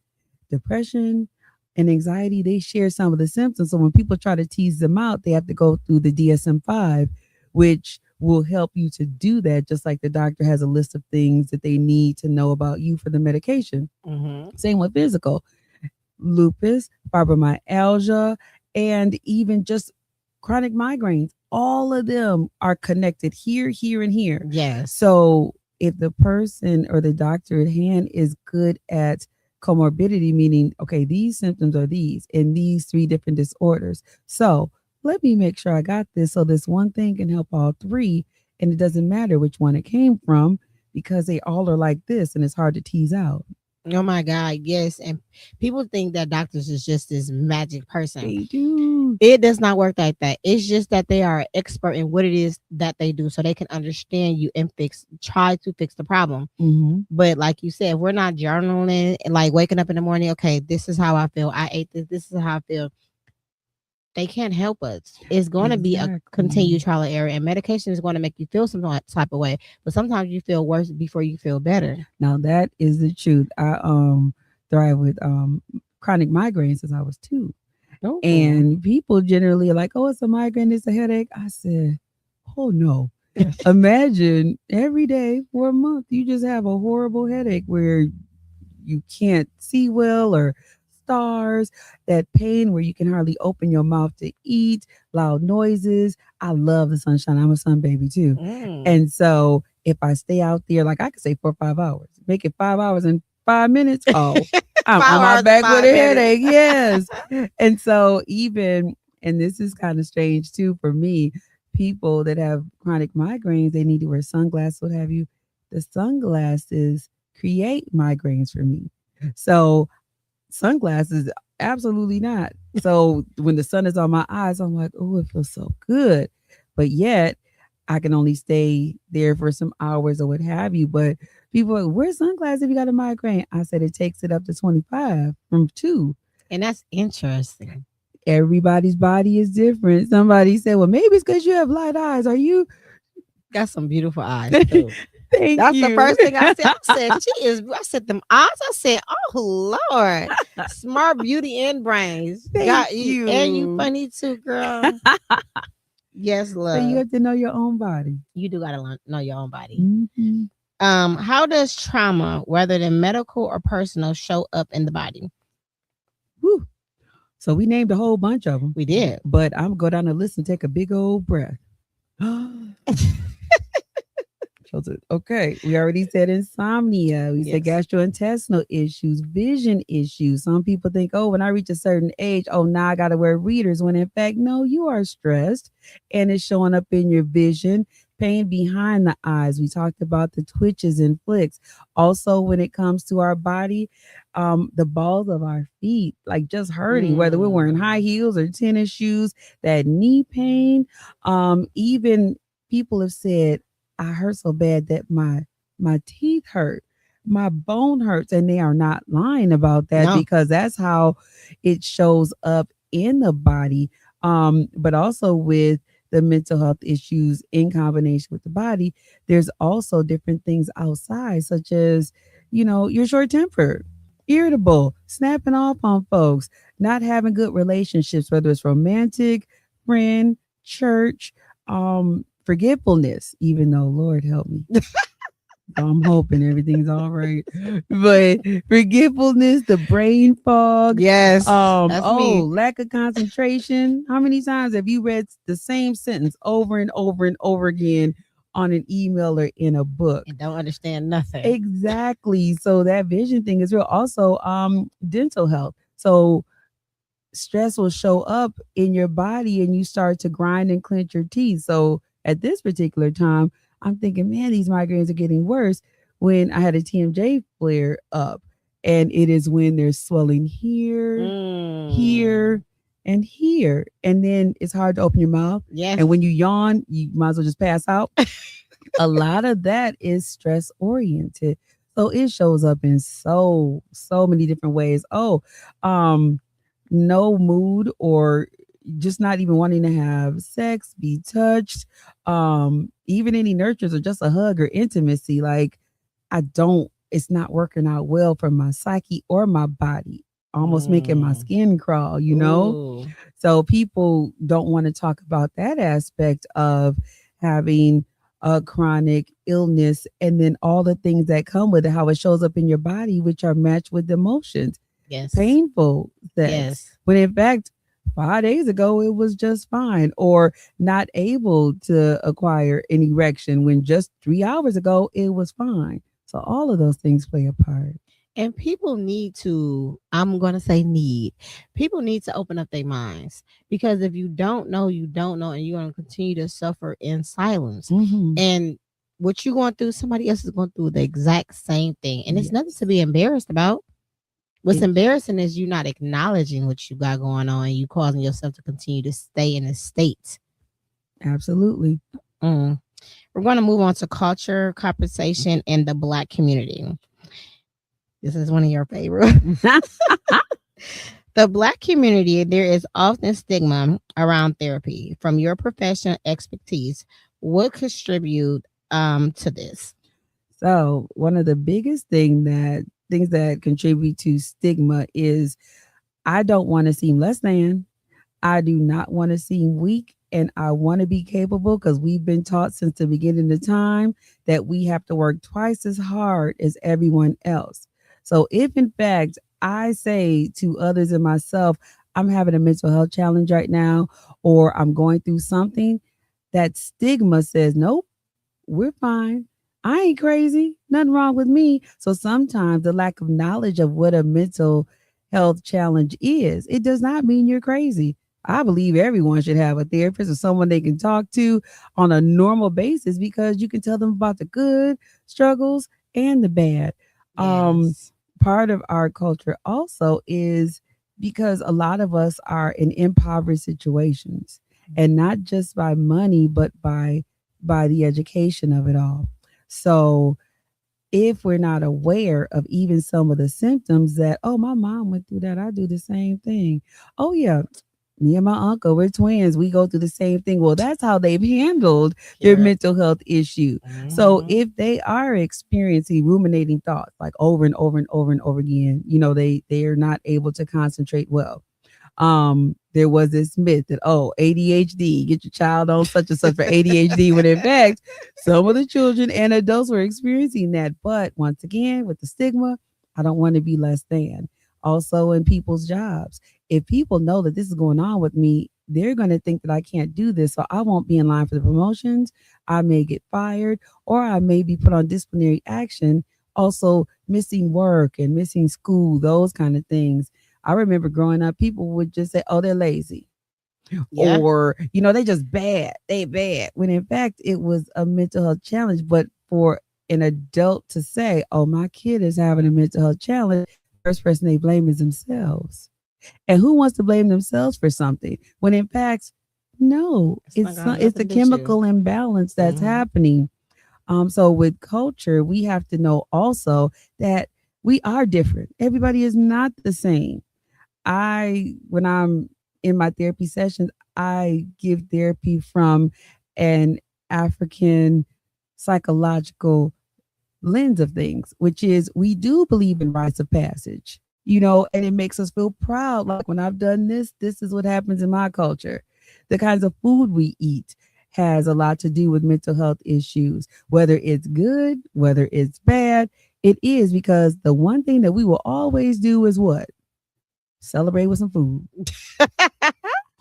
depression and anxiety. They share some of the symptoms. So when people try to tease them out, they have to go through the DSM-5, which will help you to do that, just like the doctor has a list of things that they need to know about you for the medication. Hmm. Same with physical lupus, fibromyalgia, and even just chronic migraines. All of them are connected here, here, and here. Yes. So if the person or the doctor at hand is good at comorbidity, meaning, okay, these symptoms are these and these three different disorders. So let me make sure I got this so this one thing can help all three. And it doesn't matter which one it came from because they all are like this and it's hard to tease out. Oh my God, yes. And people think that doctors is just this magic person. They do. It does not work like that. It's just that they are an expert in what it is that they do so they can understand you and try to fix the problem. Mm-hmm. But like you said, we're not journaling and like waking up in the morning, okay, this is how I feel. I ate this. This is how I feel. They can't help us. It's going to be a continued Exactly. trial and error, and medication is going to make you feel some type of way. But sometimes you feel worse before you feel better. Now that is the truth. I thrive with chronic migraines since I was two. Oh, And people generally are like, oh, it's a migraine, it's a headache. I said, oh no. Imagine every day for a month you just have a horrible headache where you can't see well or stars, that pain where you can hardly open your mouth to eat, loud noises. I love the sunshine. I'm a sun baby too. mm. And so if I stay out there, like I could say 4 or 5 hours, make it 5 hours and 5 minutes. Oh, I'm on Five my hours and back with a 5 minutes. headache. Yes. And so even, and this is kind of strange too for me, people that have chronic migraines, they need to wear sunglasses, what have you. The sunglasses create migraines for me. So sunglasses, absolutely not. So when the sun is on my eyes, I'm like, oh, it feels so good. But yet I can only stay there for some hours or what have you. But people are like, wear sunglasses if you got a migraine. I said it takes it up to 25 from two. And that's interesting. Everybody's body is different. Somebody said, well, maybe it's because you have light eyes. Are you? Got some beautiful eyes too. Thank That's the you. first thing I said. I said, she is, I said, them eyes. I said, oh, Lord. Smart beauty and brains. Thank Got you. And you you. funny too, girl. Yes, So you love. have to know your own body. You do got to know your own body. Mm-hmm. How does trauma, whether than medical or personal, show up in the body? Whew. So we named a whole bunch of them, We did. but I'm gonna go down the list and take a big old breath. Okay, we already said insomnia. We said Yes. gastrointestinal issues, vision issues. Some people think, oh, when I reach a certain age, oh, now I got to wear readers. When in fact, no, you are stressed and it's showing up in your vision. Pain behind the eyes. We talked about the twitches and flicks. Also, when it comes to our body, the balls of our feet, like just hurting, whether we're wearing high Mm. heels or tennis shoes, that knee pain, even people have said, I hurt so bad that my teeth hurt, my bone hurts, and they are not lying about that No. because that's how it shows up in the body. But also with the mental health issues in combination with the body, there's also different things outside, such as, you're short tempered, irritable, snapping off on folks, not having good relationships, whether it's romantic, friend, church, forgetfulness, even though Lord help me. So I'm hoping everything's all right. But forgetfulness, the brain fog, Yes, that's me. lack of concentration. How many times have you read the same sentence over and over and over again on an email or in a book? And don't understand nothing. Exactly. So that vision thing is real. Also, dental health. So stress will show up in your body and you start to grind and clench your teeth. So at this particular time, I'm thinking, man, these migraines are getting worse when I had a TMJ flare up. And it is when there's swelling here, here, Mm. and here. And then it's hard to open your mouth. Yes. And when you yawn, you might as well just pass out. A lot of that is stress oriented. So it shows up in so many different ways. Um, no mood or just not even wanting to have sex, be touched, even any nurtures or just a hug or intimacy. Like it's not working out well for my psyche or my body, almost making my Mm. skin crawl. Ooh. So people don't want to talk about that aspect of having a chronic illness and then all the things that come with it, how it shows up in your body, which are matched with emotions, Yes. painful sex. Yes. When in fact, 5 days ago, it was just fine, or not able to acquire an erection when just 3 hours ago, it was fine. So all of those things play a part. And people need to, I'm going to say need, people need to open up their minds, because if you don't know, you don't know, and you're going to continue to suffer in silence. Mm-hmm. And what you're going through, somebody else is going through the exact same thing. And it's nothing to Yes. be embarrassed about. What's It, embarrassing is you not acknowledging what you got going on, and you causing yourself to continue to stay in a state. absolutely. Mm. We're going to move on to culture, compensation, and the Black community. This is one of your favorite. The Black community, there is often stigma around therapy. From your professional expertise, what contribute to this? So one of the biggest things that contribute to stigma is I don't want to seem less than. I do not want to seem weak, and I want to be capable because we've been taught since the beginning of time that we have to work twice as hard as everyone else. So if in fact I say to others and myself, I'm having a mental health challenge right now, or I'm going through something, that stigma says, nope, we're fine. I ain't crazy. Nothing wrong with me. So sometimes the lack of knowledge of what a mental health challenge is, it does not mean you're crazy. I believe everyone should have a therapist or someone they can talk to on a normal basis because you can tell them about the good struggles and the bad. Um, Yes. Part of our culture also is because a lot of us are in impoverished situations, and not just by money, but by the education of it all. So if we're not aware of even some of the symptoms that, oh, my mom went through that, I do the same thing. Oh, yeah, me and my uncle, we're twins. We go through the same thing. Well, that's how they've handled their Yep. mental health issue. So Mm-hmm. if they are experiencing ruminating thoughts like over and over and over and over again, they are not able to concentrate well. There was this myth that, oh, ADHD, get your child on such and such for ADHD, when in fact some of the children and adults were experiencing that. But once again, with the stigma, I don't want to be less than. Also in people's jobs, if people know that this is going on with me, they're going to think that I can't do this, so I won't be in line for the promotions. I may get fired, or I may be put on disciplinary action. Also missing work and missing school, those kind of things. I remember growing up, people would just say, oh, they're lazy, Yeah. or, they just bad. They bad. When in fact, it was a mental health challenge. But for an adult to say, oh, my kid is having a mental health challenge, first person they blame is themselves. And who wants to blame themselves for something when in fact, No, It's not gonna have it's nothing the to do with you. chemical imbalance that's Hmm. happening. So with culture, we have to know also that we are different. Everybody is not the same. When I'm in my therapy sessions, I give therapy from an African psychological lens of things, which is we do believe in rites of passage, and it makes us feel proud. Like when I've done this, this is what happens in my culture. The kinds of food we eat has a lot to do with mental health issues, whether it's good, whether it's bad. It is because the one thing that we will always do is what? Celebrate with some food.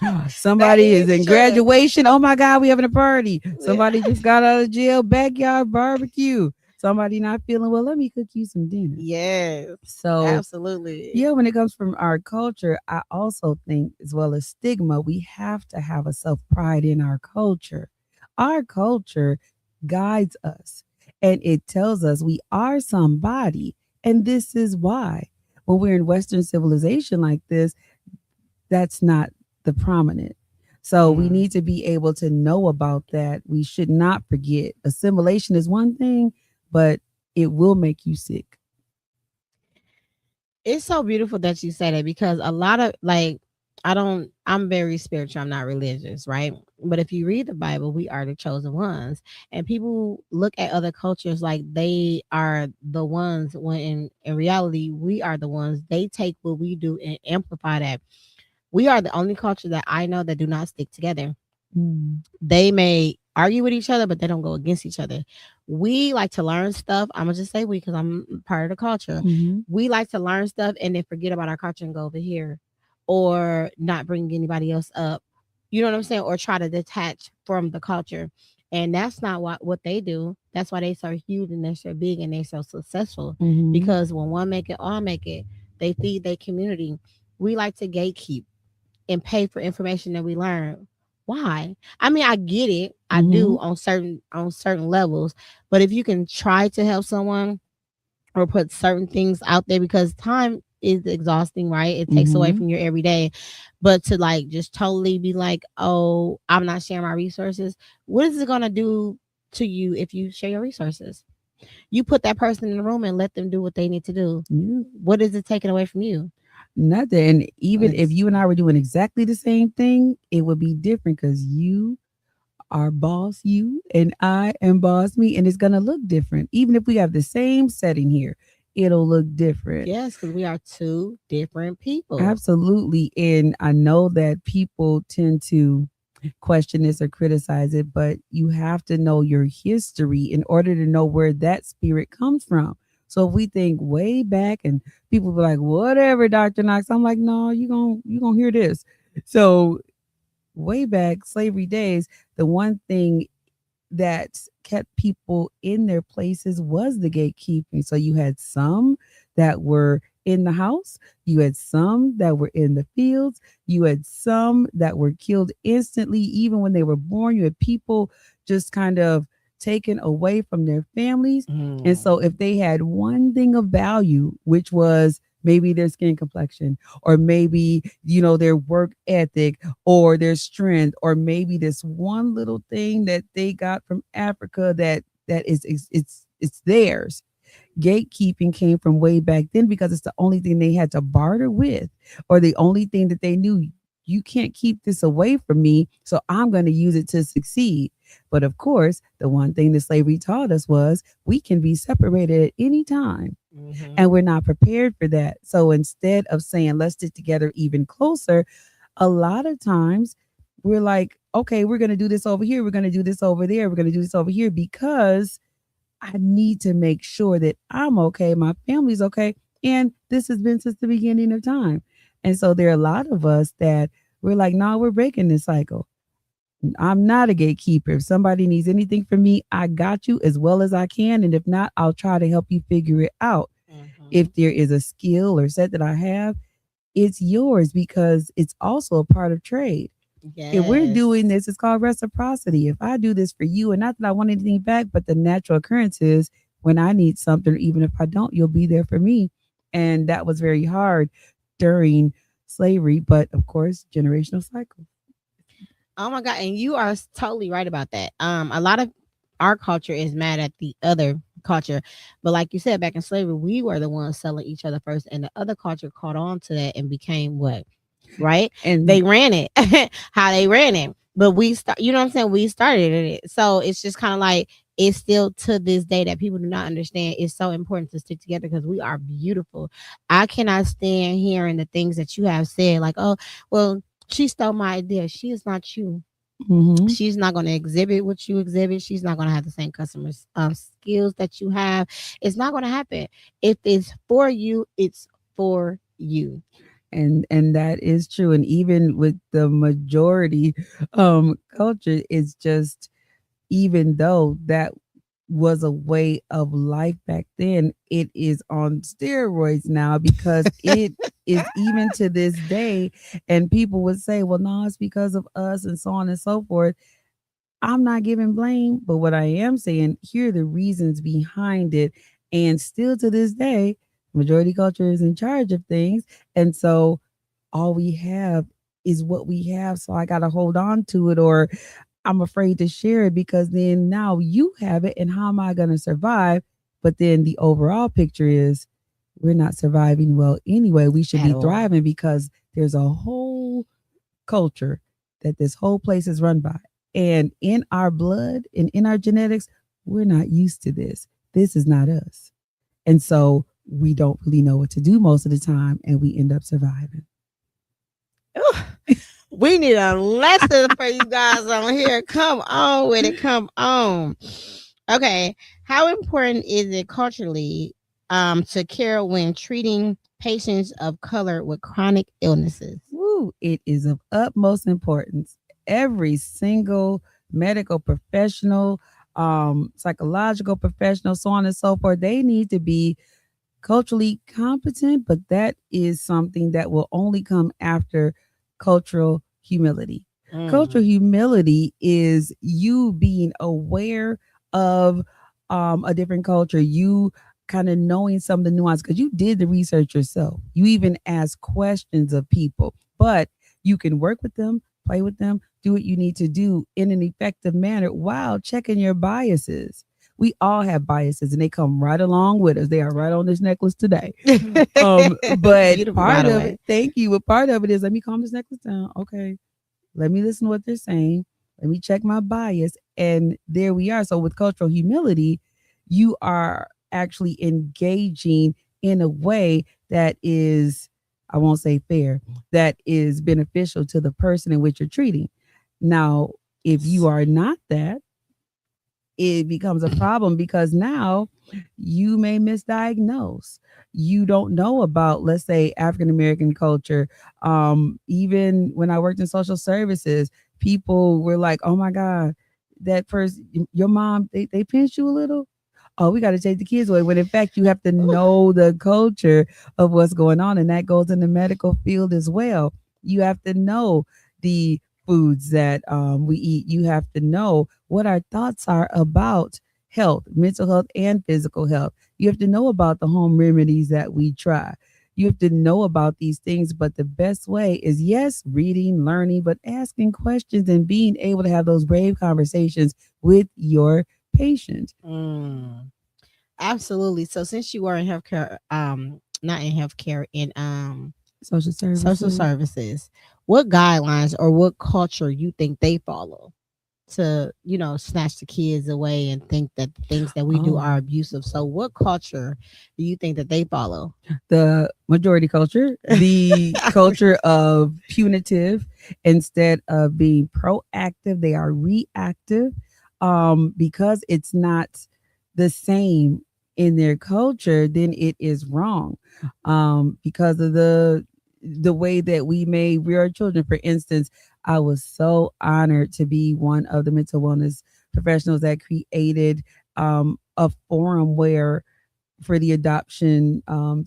That Somebody is is in true. graduation. Oh my God, we having a party. Yeah. Somebody just got out of jail, backyard barbecue. Somebody not feeling well. Let me cook you some dinner. Yes, So, absolutely. yeah, when it comes from our culture, I also think, as well as stigma, we have to have a self pride in our culture. Our culture guides us and it tells us we are somebody. And this is why. When we're in Western civilization like this, that's not the prominent. So we Mm. need to be able to know about that. We should not forget assimilation is one thing, but it will make you sick. It's so beautiful that you say that because a lot of like I'm very spiritual, I'm not religious, right? But if you read the Bible, we are the chosen ones. And people look at other cultures like they are the ones when in reality we are the ones. They take what we do and amplify that. We are the only culture that I know that do not stick together. Mm. They may argue with each other, but they don't go against each other. We like to learn stuff. I'm gonna just say we because I'm part of the culture. Mm-hmm. We like to learn stuff and then forget about our culture and go over here, or not bring anybody else up. You know what I'm saying? Or try to detach from the culture. And that's not what they do. That's why they so huge and they're so big and they're so successful. Mm-hmm. Because when one make it, all make it. They feed their community. We like to gatekeep and pay for information that we learn. Why? I mean, I get it. I Mm-hmm. do on certain levels. But if you can try to help someone or put certain things out there because time is exhausting, right? It takes away Mm-hmm. from your everyday. But to like just totally be like, oh, I'm not sharing my resources. What is it gonna do to you if you share your resources? You put that person in the room and let them do what they need to do. Yeah. What is it taking away from you? Nothing. And even if It's, you and I were doing exactly the same thing, it would be different because you are boss you and I am boss me, and it's gonna look different. Even if we have the same setting here, it'll look different. yes, because we are two different people. Absolutely. And I know that people tend to question this or criticize it, but you have to know your history in order to know where that spirit comes from. So if we think way back and people be like, whatever, Dr. Knox, I'm like, no, you gonna hear this. So way back, slavery days, the one thing that kept people in their places was the gatekeeping. So you had some that were in the house, you had some that were in the fields, you had some that were killed instantly, even when they were born. You had people just kind of taken away from their families. And Mm. so if they had one thing of value, which was maybe their skin complexion, or maybe, their work ethic, or their strength, or maybe this one little thing that they got from Africa that it's theirs. Gatekeeping came from way back then because it's the only thing they had to barter with, or the only thing that they knew. You can't keep this away from me, so I'm going to use it to succeed. But of course, the one thing that slavery taught us was we can be separated at any time, Hmm. and we're not prepared for that. So instead of saying, let's stick together even closer, a lot of times we're like, okay, we're going to do this over here. We're going to do this over there. We're going to do this over here because I need to make sure that I'm okay, my family's okay. And this has been since the beginning of time. And so there are a lot of us that we're like, no, we're breaking this cycle. I'm not a gatekeeper. If somebody needs anything from me, I got you as well as I can. And if not, I'll try to help you figure it out. If Hmm. there is a skill or set that I have, it's yours because it's also a part of trade. If we're Yes. doing this, it's called reciprocity. If I do this for you, and not that I want anything back, but the natural occurrence is when I need something, even if I don't, you'll be there for me. And that was very hard during slavery, but of course, generational cycle. Oh my God. And you are totally right about that. A lot of our culture is mad at the other culture. But like you said, back in slavery, we were the ones selling each other first, and the other culture caught on to that and became what? Right? And They ran it, how they ran it. But we start, you know what I'm saying? We started it. So it's just kind of like it's still to this day that people do not understand. It's so important to stick together because we are beautiful. I cannot stand hearing the things that you have said, like, oh, well, she stole my idea. She is not you. mhm. She's not going to exhibit what you exhibit. She's not going to have the same customer skills that you have. It's not going to happen. If it's for you, it's for you. And that is true. And even with the majority culture, it's just, even though that was a way of life back then, it is on steroids now because it is even to this day. And people would say, well, no, it's because of us and so on and so forth. I'm not giving blame, but what I am saying, here are the reasons behind it. And still to this day, majority culture is in charge of things. And so all we have is what we have. So I got to hold on to it, or I'm afraid to share it because then now you have it. And how am I going to survive? But then the overall picture is we're not surviving well anyway. We should At be all. thriving because there's a whole culture that this whole place is run by. And in our blood and in our genetics, we're not used to this. This is not us. And so we don't really know what to do most of the time and we end up surviving. Ooh, we need a lesson for you guys on here. Come on with it. Come on. Okay. How important is it culturally to care when treating patients of color with chronic illnesses? Woo, it is of utmost importance. Every single medical professional, psychological professional, so on and so forth, they need to be culturally competent, but that is something that will only come after cultural humility. Cultural Mm. humility is you being aware of a different culture, you kind of knowing some of the nuance because you did the research yourself. You even ask questions of people, but you can work with them, play with them, do what you need to do in an effective manner while checking your biases. We all have biases and they come right along with us. They are right on this necklace today. But Beautiful, by part the of way. it, thank you. But part of it is let me calm this necklace down. Okay. Let me listen to what they're saying. Let me check my bias. And there we are. So with cultural humility, you are actually engaging in a way that is, I won't say fair, that is beneficial to the person in which you're treating. Now, if you are not that, it becomes a problem because now you may misdiagnose. You don't know about, let's say, African American culture. Even when I worked in social services, people were like, oh my God, that person, your mom, they pinched you a little. Oh, we got to take the kids away. When in fact, you have to know the culture of what's going on. And that goes in the medical field as well. You have to know the foods that we eat. You have to know what our thoughts are about health, mental health, and physical health. You have to know about the home remedies that we try. You have to know about these things, but the best way is yes, reading, learning, but asking questions and being able to have those brave conversations with your patient. Mm. Absolutely. So since you are in healthcare, not in healthcare, in Social social services. services, what guidelines or what culture you think they follow to, snatch the kids away and think that the things that we do Oh, are abusive? So what culture do you think that they follow? the majority culture, the culture of punitive instead of being proactive, they are reactive because it's not the same in their culture, then it is wrong because of the way that we may rear our children. For instance, I was so honored to be one of the mental wellness professionals that created a forum where for the adoption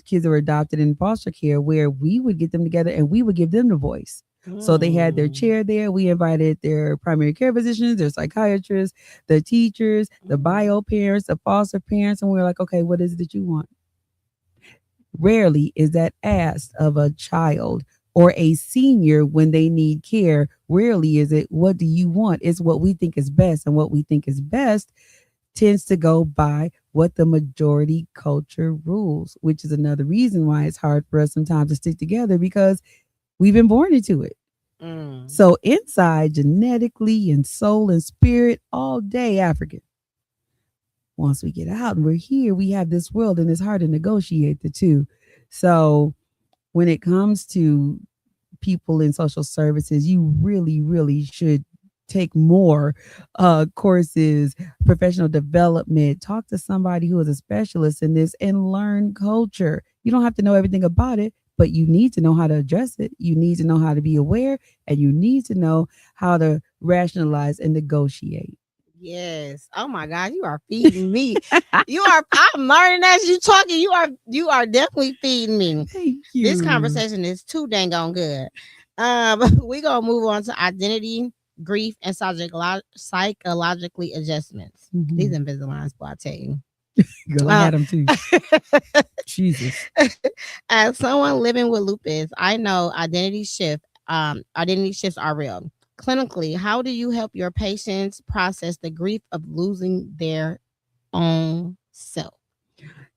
kids that were adopted in foster care, where we would get them together and we would give them the voice. So they had their Mm. chair there. We invited their primary care physicians, their psychiatrists, the teachers, the Mm. bio parents, the foster parents, and we were like, okay, what is it that you want? Rarely is that asked of a child or a senior when they need care, rarely is it, what do you want? It's what we think is best. And what we think is best tends to go by what the majority culture rules, which is another reason why it's hard for us sometimes to stick together because we've been born into it. Mm. So inside, genetically and soul and spirit, all day African. Once we get out and we're here, we have this world and it's hard to negotiate the two. So when it comes to people in social services, you really, really should take more courses, professional development, talk to somebody who is a specialist in this and learn culture. You don't have to know everything about it, but you need to know how to address it. You need to know how to be aware and you need to know how to rationalize and negotiate. Yes. Oh my God, you are feeding me. You are. I'm learning as you talking. You are definitely feeding me. Thank This you. conversation is too dang on good. We gonna move on to identity, grief, and psychologically adjustments. These Mhm. Invisaligns, boy, I tell you. Girl, I Uh, had them too. Jesus. as someone living with lupus, I know identity shifts are real. Clinically, how do you help your patients process the grief of losing their own self?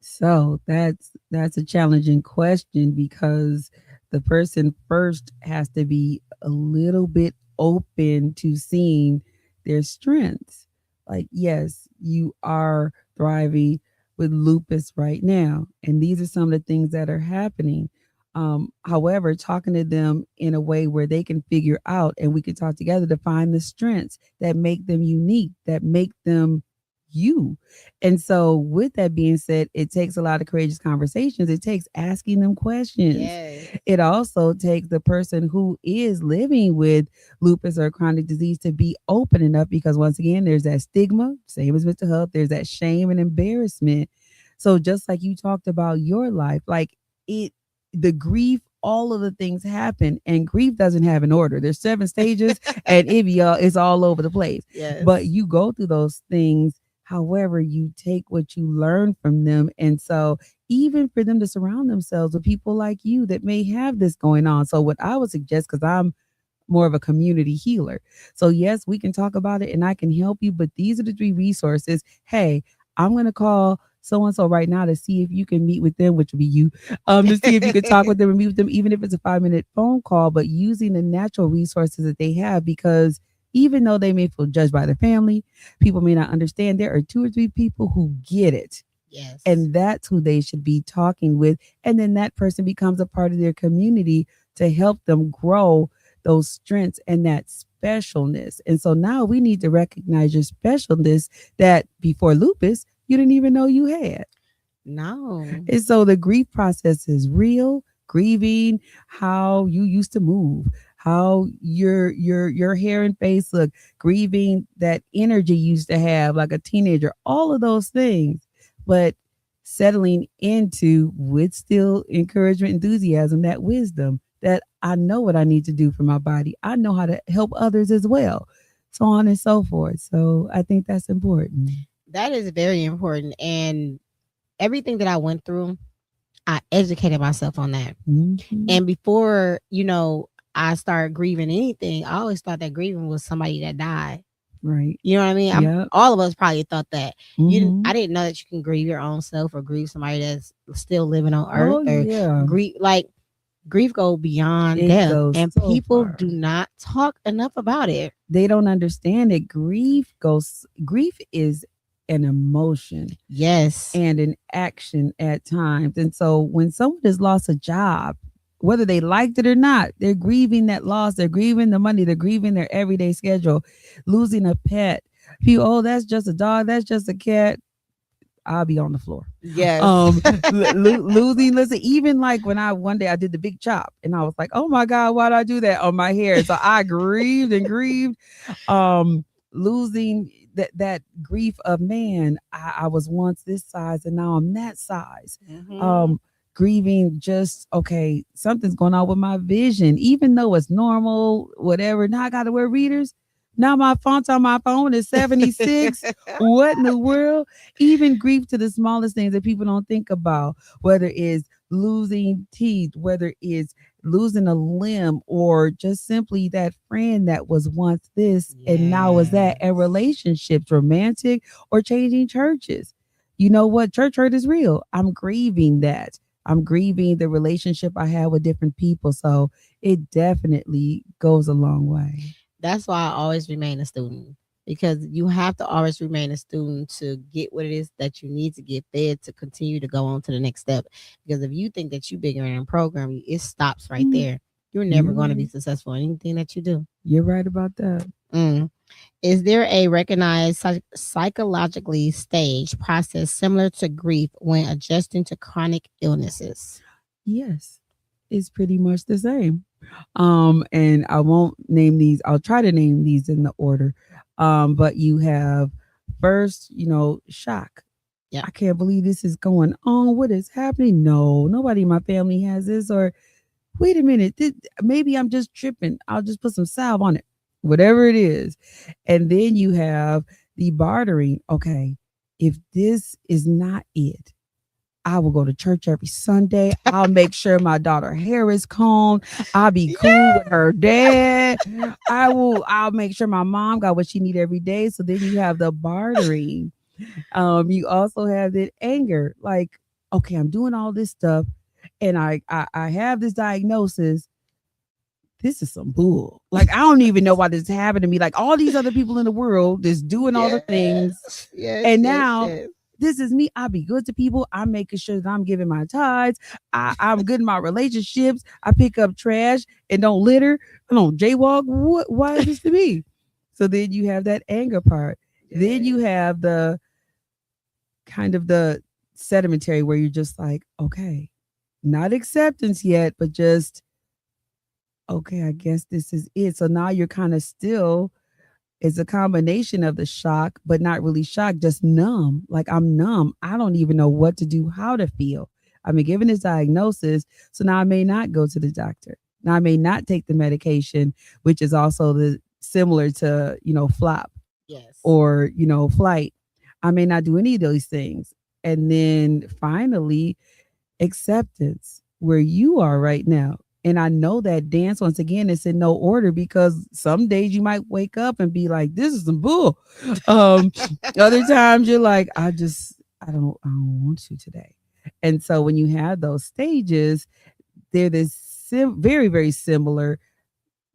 So that's a challenging question because the person first has to be a little bit open to seeing their strengths. Like, yes, you are thriving with lupus right now, and these are some of the things that are happening. However, talking to them in a way where they can figure out and we can talk together to find the strengths that make them unique, that make them you. And so, with that being said, it takes a lot of courageous conversations. It takes asking them questions. Yes. It also takes the person who is living with lupus or chronic disease to be open enough because, once again, there's that stigma, same as mental health, there's that shame and embarrassment. So, just like you talked about your life, like the grief, all of the things happen, and grief doesn't have an order. There's 7 stages, and it's all over the place. But Yes. you go through those things. However, you take what you learn from them. And so, even for them to surround themselves with people like you that may have this going on. So, what I would suggest, because I'm more of a community healer. So, yes, we can talk about it and I can help you, but these are the 3 resources. Hey, I'm going to call so and so right now to see if you can meet with them, which would be you, to see if you could talk with them and meet with them, even if it's a 5-minute phone call, but using the natural resources that they have because even though they may feel judged by their family, people may not understand. There are 2 or 3 people who get it. Yes. And that's who they should be talking with. And then that person becomes a part of their community to help them grow those strengths and that specialness. And so now we need to recognize your specialness that before lupus, you didn't even know you had. No. And so the grief process is real, grieving how you used to move, how your hair and face look, grieving that energy you used to have like a teenager, all of those things. But settling into with still encouragement, enthusiasm, that wisdom that I know what I need to do for my body. I know how to help others as well. So on and so forth. So I think that's important. That is very important. And everything that I went through, I educated myself on that. Mhm. And before, I started grieving anything, I always thought that grieving was somebody that died. Right. You know what I mean? Yep. All of us probably thought that. I Mhm. didn't know that you can grieve your own self or grieve somebody that's still living on earth Oh or yeah. grief go beyond It death goes and so people far. do not talk enough about it. They don't understand that grief is an emotion Yes. and an action at times. And so when someone has lost a job, whether they liked it or not, they're grieving that loss, they're grieving the money, they're grieving their everyday schedule, losing a pet. People, oh, that's just a dog, that's just a cat. I'll be on the floor. Yes. Losing, listen, even like when I one day I did the big chop and I was like, oh my God, why did I do that on my hair? So I grieved and grieved. Losing that grief of man, I was once this size and now I'm that size. Mhm. Um, grieving just okay, something's going on with my vision, even though it's normal, whatever. Now I gotta wear readers. Now my font on my phone is 76. What in the world? Even grief to the smallest things that people don't think about, whether it's losing teeth, whether it's losing a limb or just simply that friend that was once this and now is that, and Yes. relationships, romantic or changing churches. You know what? Church hurt is real. I'm grieving that. I'm grieving the relationship I had with different people. So it definitely goes a long way. That's why I always remain a student, because you have to always remain a student to get what it is that you need to get fed to continue to go on to the next step. Because if you think that you bigger in a program, it stops right Mm, there. You're never you're going to be right. successful in anything that you do. You're right about that. Mm. Is there a recognized psychologically stage process similar to grief when adjusting to chronic illnesses? Yes, it's pretty much the same. And I won't name these. I'll try to name these in the order. But you have first, shock. Yeah. I can't believe this is going on. What is happening? No, nobody in my family has this. Or wait a minute, maybe I'm just tripping. I'll just put some salve on it, whatever it is. And then you have the bartering. Okay, if this is not it, I will go to church every Sunday. I'll make sure my daughter hair is combed. I'll be cool with her dad. I'll make sure my mom got what she need every day. So then you have the bartering. You also have the anger. Like, okay, I'm doing all this stuff and I have this diagnosis. This is some bull. Like, I don't even know why this happened to me. Like, all these other people in the world is doing all the things, Yes. Yes. and Yes. now Yes. this is me. I be good to people. I'm making sure that I'm giving my tithes. I'm good in my relationships. I pick up trash and don't litter. I don't jaywalk. What? Why is this to me? So then you have that anger part. Then you have the kind of the sedimentary where you're just like, okay, not acceptance yet, but just, okay, I guess this is it. So now you're kind of still, it's a combination of the shock, but not really shocked, just numb. Like, I'm numb. I don't even know what to do, how to feel. I've been given this diagnosis. So now I may not go to the doctor. Now I may not take the medication, which is also the similar to, flop Yes. or, flight. I may not do any of those things. And then finally, acceptance, where you are right now. And I know that dance, once again, it's in no order because some days you might wake up and be like, this is some bull. Um, Other times you're like, I don't want to today. And so when you have those stages, they're very, very similar,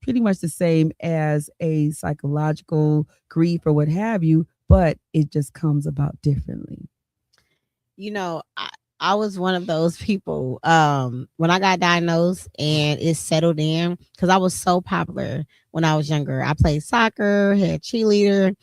pretty much the same as a psychological grief or what have you, but it just comes about differently. You know, I was one of those people when I got diagnosed and it settled in, because I was so popular when I was younger. I played soccer, had cheerleader,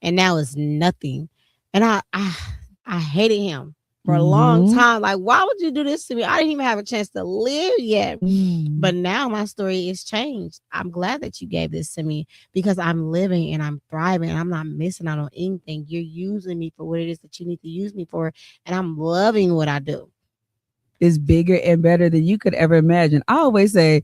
and now it's nothing. And I hated him for a long Mm-hmm. time. Like, why would you do this to me? I didn't even have a chance to live yet. Mm. But now my story is changed. I'm glad that you gave this to me, because I'm living and I'm thriving and I'm not missing out on anything. You're using me for what it is that you need to use me for, and I'm loving what I do. Is bigger and better than you could ever imagine. I always say,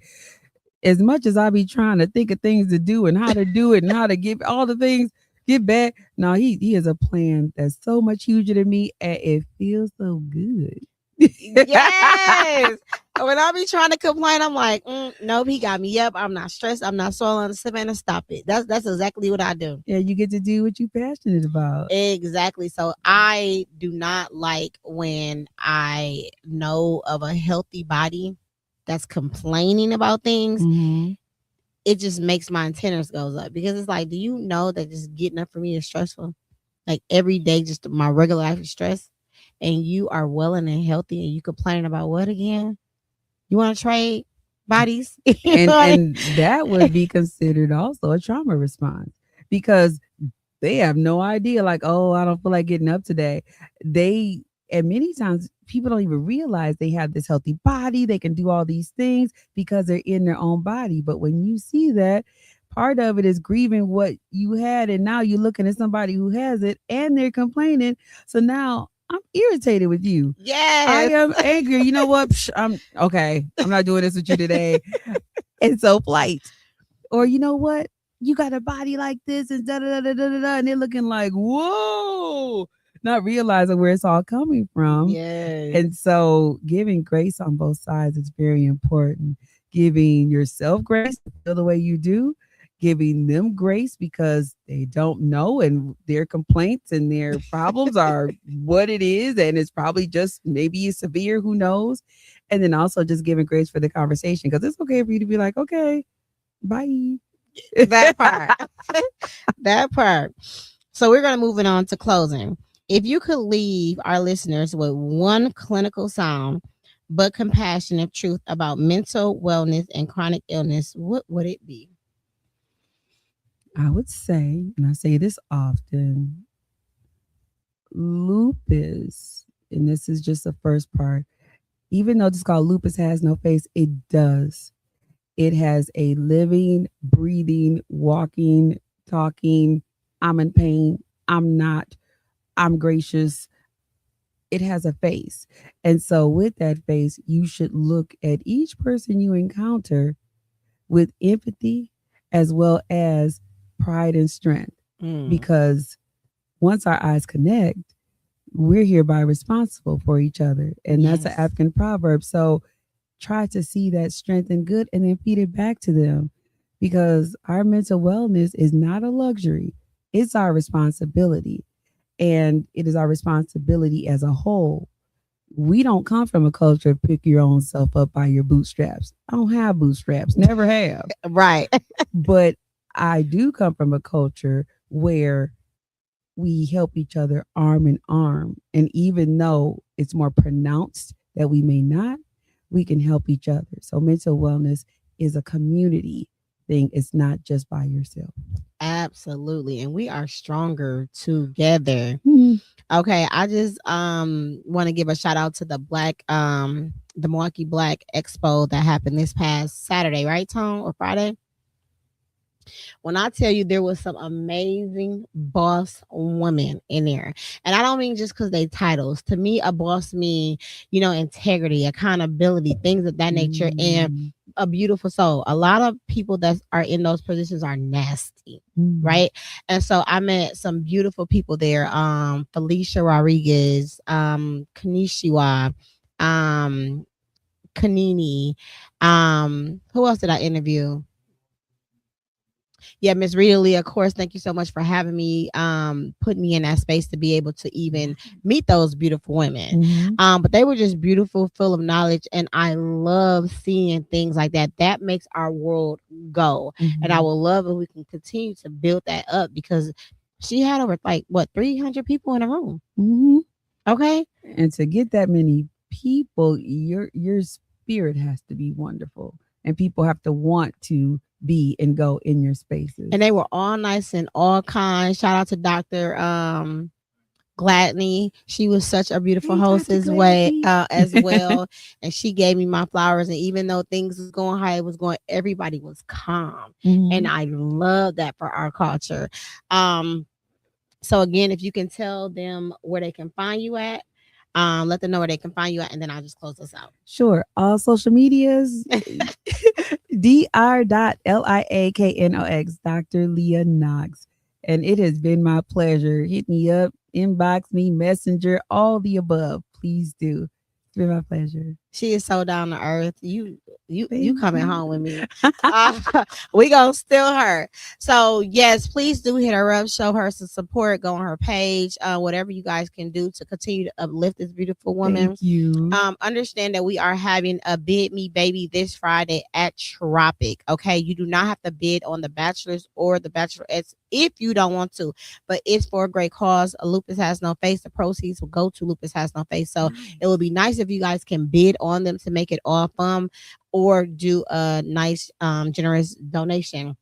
as much as I be trying to think of things to do and how to do it and how to give all the things, get back. No, he has a plan that's so much huger than me, and it feels so good. Yes. And when I be trying to complain, I'm like, nope, he got me up. I'm not stressed. I'm not swollen. Savannah, stop it. That's exactly what I do. Yeah, you get to do what you're passionate about. Exactly. So I do not like when I know of a healthy body that's complaining about things. Mm-hmm. It just makes my antennas goes up, because it's like, do you know that just getting up for me is stressful? Like, every day, just my regular life is stress, and you are well and healthy, and you complaining about what again? You want to trade bodies? And Like, and that would be considered also a trauma response because they have no idea, like, oh, I don't feel like getting up today. They, and many times people don't even realize they have this healthy body. They can do all these things because they're in their own body. But when you see that, part of it is grieving what you had. And now you're looking at somebody who has it and they're complaining. So now I'm irritated with you. I yes. am angry. You know what? I'm okay. I'm not doing this with you today. And so flight. Or you know what? You got a body like this and da da da da da da, and they're looking like, whoa. not realizing where it's all coming from. Yes. And so giving grace on both sides is very important. Giving yourself grace to feel the way you do, giving them grace because they don't know and their complaints and their problems are what it is. And it's probably just maybe severe, who knows? And then also just giving grace for the conversation because it's okay for you to be like, okay, bye. That part. That part. So we're going to move it on to closing. If you could leave our listeners with one clinical sound but compassionate truth about mental wellness and chronic illness, what would it be? I would say, and I say this often, lupus, and this is just the first part, even though it's called lupus has no face, it does. It has a living, breathing, walking, talking, I'm in pain, I'm not, I'm gracious. It has a face. And so, with that face, you should look at each person you encounter with empathy as well as pride and strength. Mm, Because once our eyes connect, we're hereby responsible for each other. And that's an yes. African proverb. So try to see that strength and good and then feed it back to them because our mental wellness is not a luxury, it's our responsibility. And it is our responsibility as a whole. We don't come from a culture of pick your own self up by your bootstraps. I don't have bootstraps, never have. Right. But I do come from a culture where we help each other arm in arm. And even though it's more pronounced that we may not, we can help each other. So mental wellness is a community thing. It's not just by yourself. Absolutely. And we are stronger together. Mhm. Okay, I just want to give a shout out to the Milwaukee Black Expo that happened this past Saturday, right, Tom, or Friday? When I tell you there was some amazing boss women in there. And I don't mean just because they titles. To me, a boss mean, integrity, accountability, things of that nature, and Mm. a beautiful soul. A lot of people that are in those positions are nasty. Mm. Right. And so I met some beautiful people there. Felicia Rodriguez, Kanishiwa, um, Kanini. Who else did I interview? Yeah, Miss Rita Lee, of course, thank you so much for having me, put me in that space to be able to even meet those beautiful women. Mhm. But they were just beautiful, full of knowledge, and I love seeing things like that. That makes our world go. And I Mhm. will love if we can continue to build that up because she had over like what 300 people in a room. Mhm. Okay. And to get that many people, your spirit has to be wonderful, and people have to want to be and go in your And spaces. they were all nice and all kind. Shout out to Dr. Gladney. She was such a beautiful Hey, Dr. hostess way Gladney. as well. And she gave me my flowers. And even though things was going how it was going, everybody was calm. And Mhm. I love that for our culture. Um, so again, if you can tell them where they can find you at, let them know where they can find you at, and then I'll just close this out. Sure. All social medias, Dr. Liaknox, Dr. Lia Knox. And it has been my pleasure. Hit me up, inbox me, messenger, all the above. Please do. It's been my pleasure. She is so down to earth. You Thank coming you. home with me. We gonna steal her. So yes, please do hit her up, show her some support, go on her page, whatever you guys can do to continue to uplift this beautiful woman. Thank you. Understand that we are having a bid me baby this Friday at Tropic. Okay, you do not have to bid on the bachelors or the bachelorettes if you don't want to, but it's for a great cause. Lupus Has No Face. The proceeds will go to Lupus Has No Face. So it would be nice if you guys can bid on them to make it all fun, or do a nice, generous donation.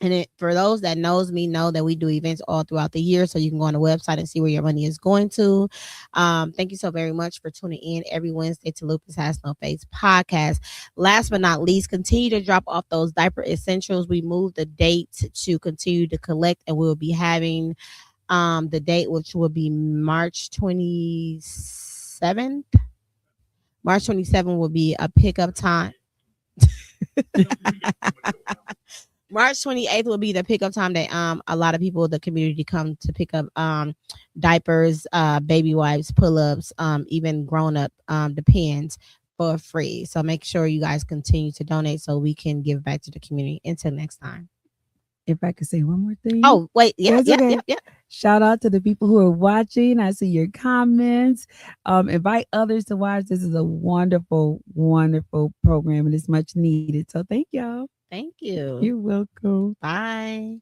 And for those that knows me, know that we do events all throughout the year, so you can go on the website and see where your money is going to. Thank you so very much for tuning in every Wednesday to Lupus Has No Face podcast. Last but not least, continue to drop off those diaper essentials. We moved the date to continue to collect, and we'll be having the date, which will be March 27th. March 27th will be a pickup time. March 28th will be the pickup time that a lot of people, the community, come to pick up diapers, baby wipes, pull-ups, even grown up depends, for free. So make sure you guys continue to donate so we can give back to the community. Until next time. If I could say one more thing. Oh, wait. Yeah, That's yeah, okay. yeah, yeah. Shout out to the people who are watching. I see your comments. Invite others to watch. This is a wonderful, wonderful program and it's much needed. So thank y'all. Thank you. You're welcome. Bye.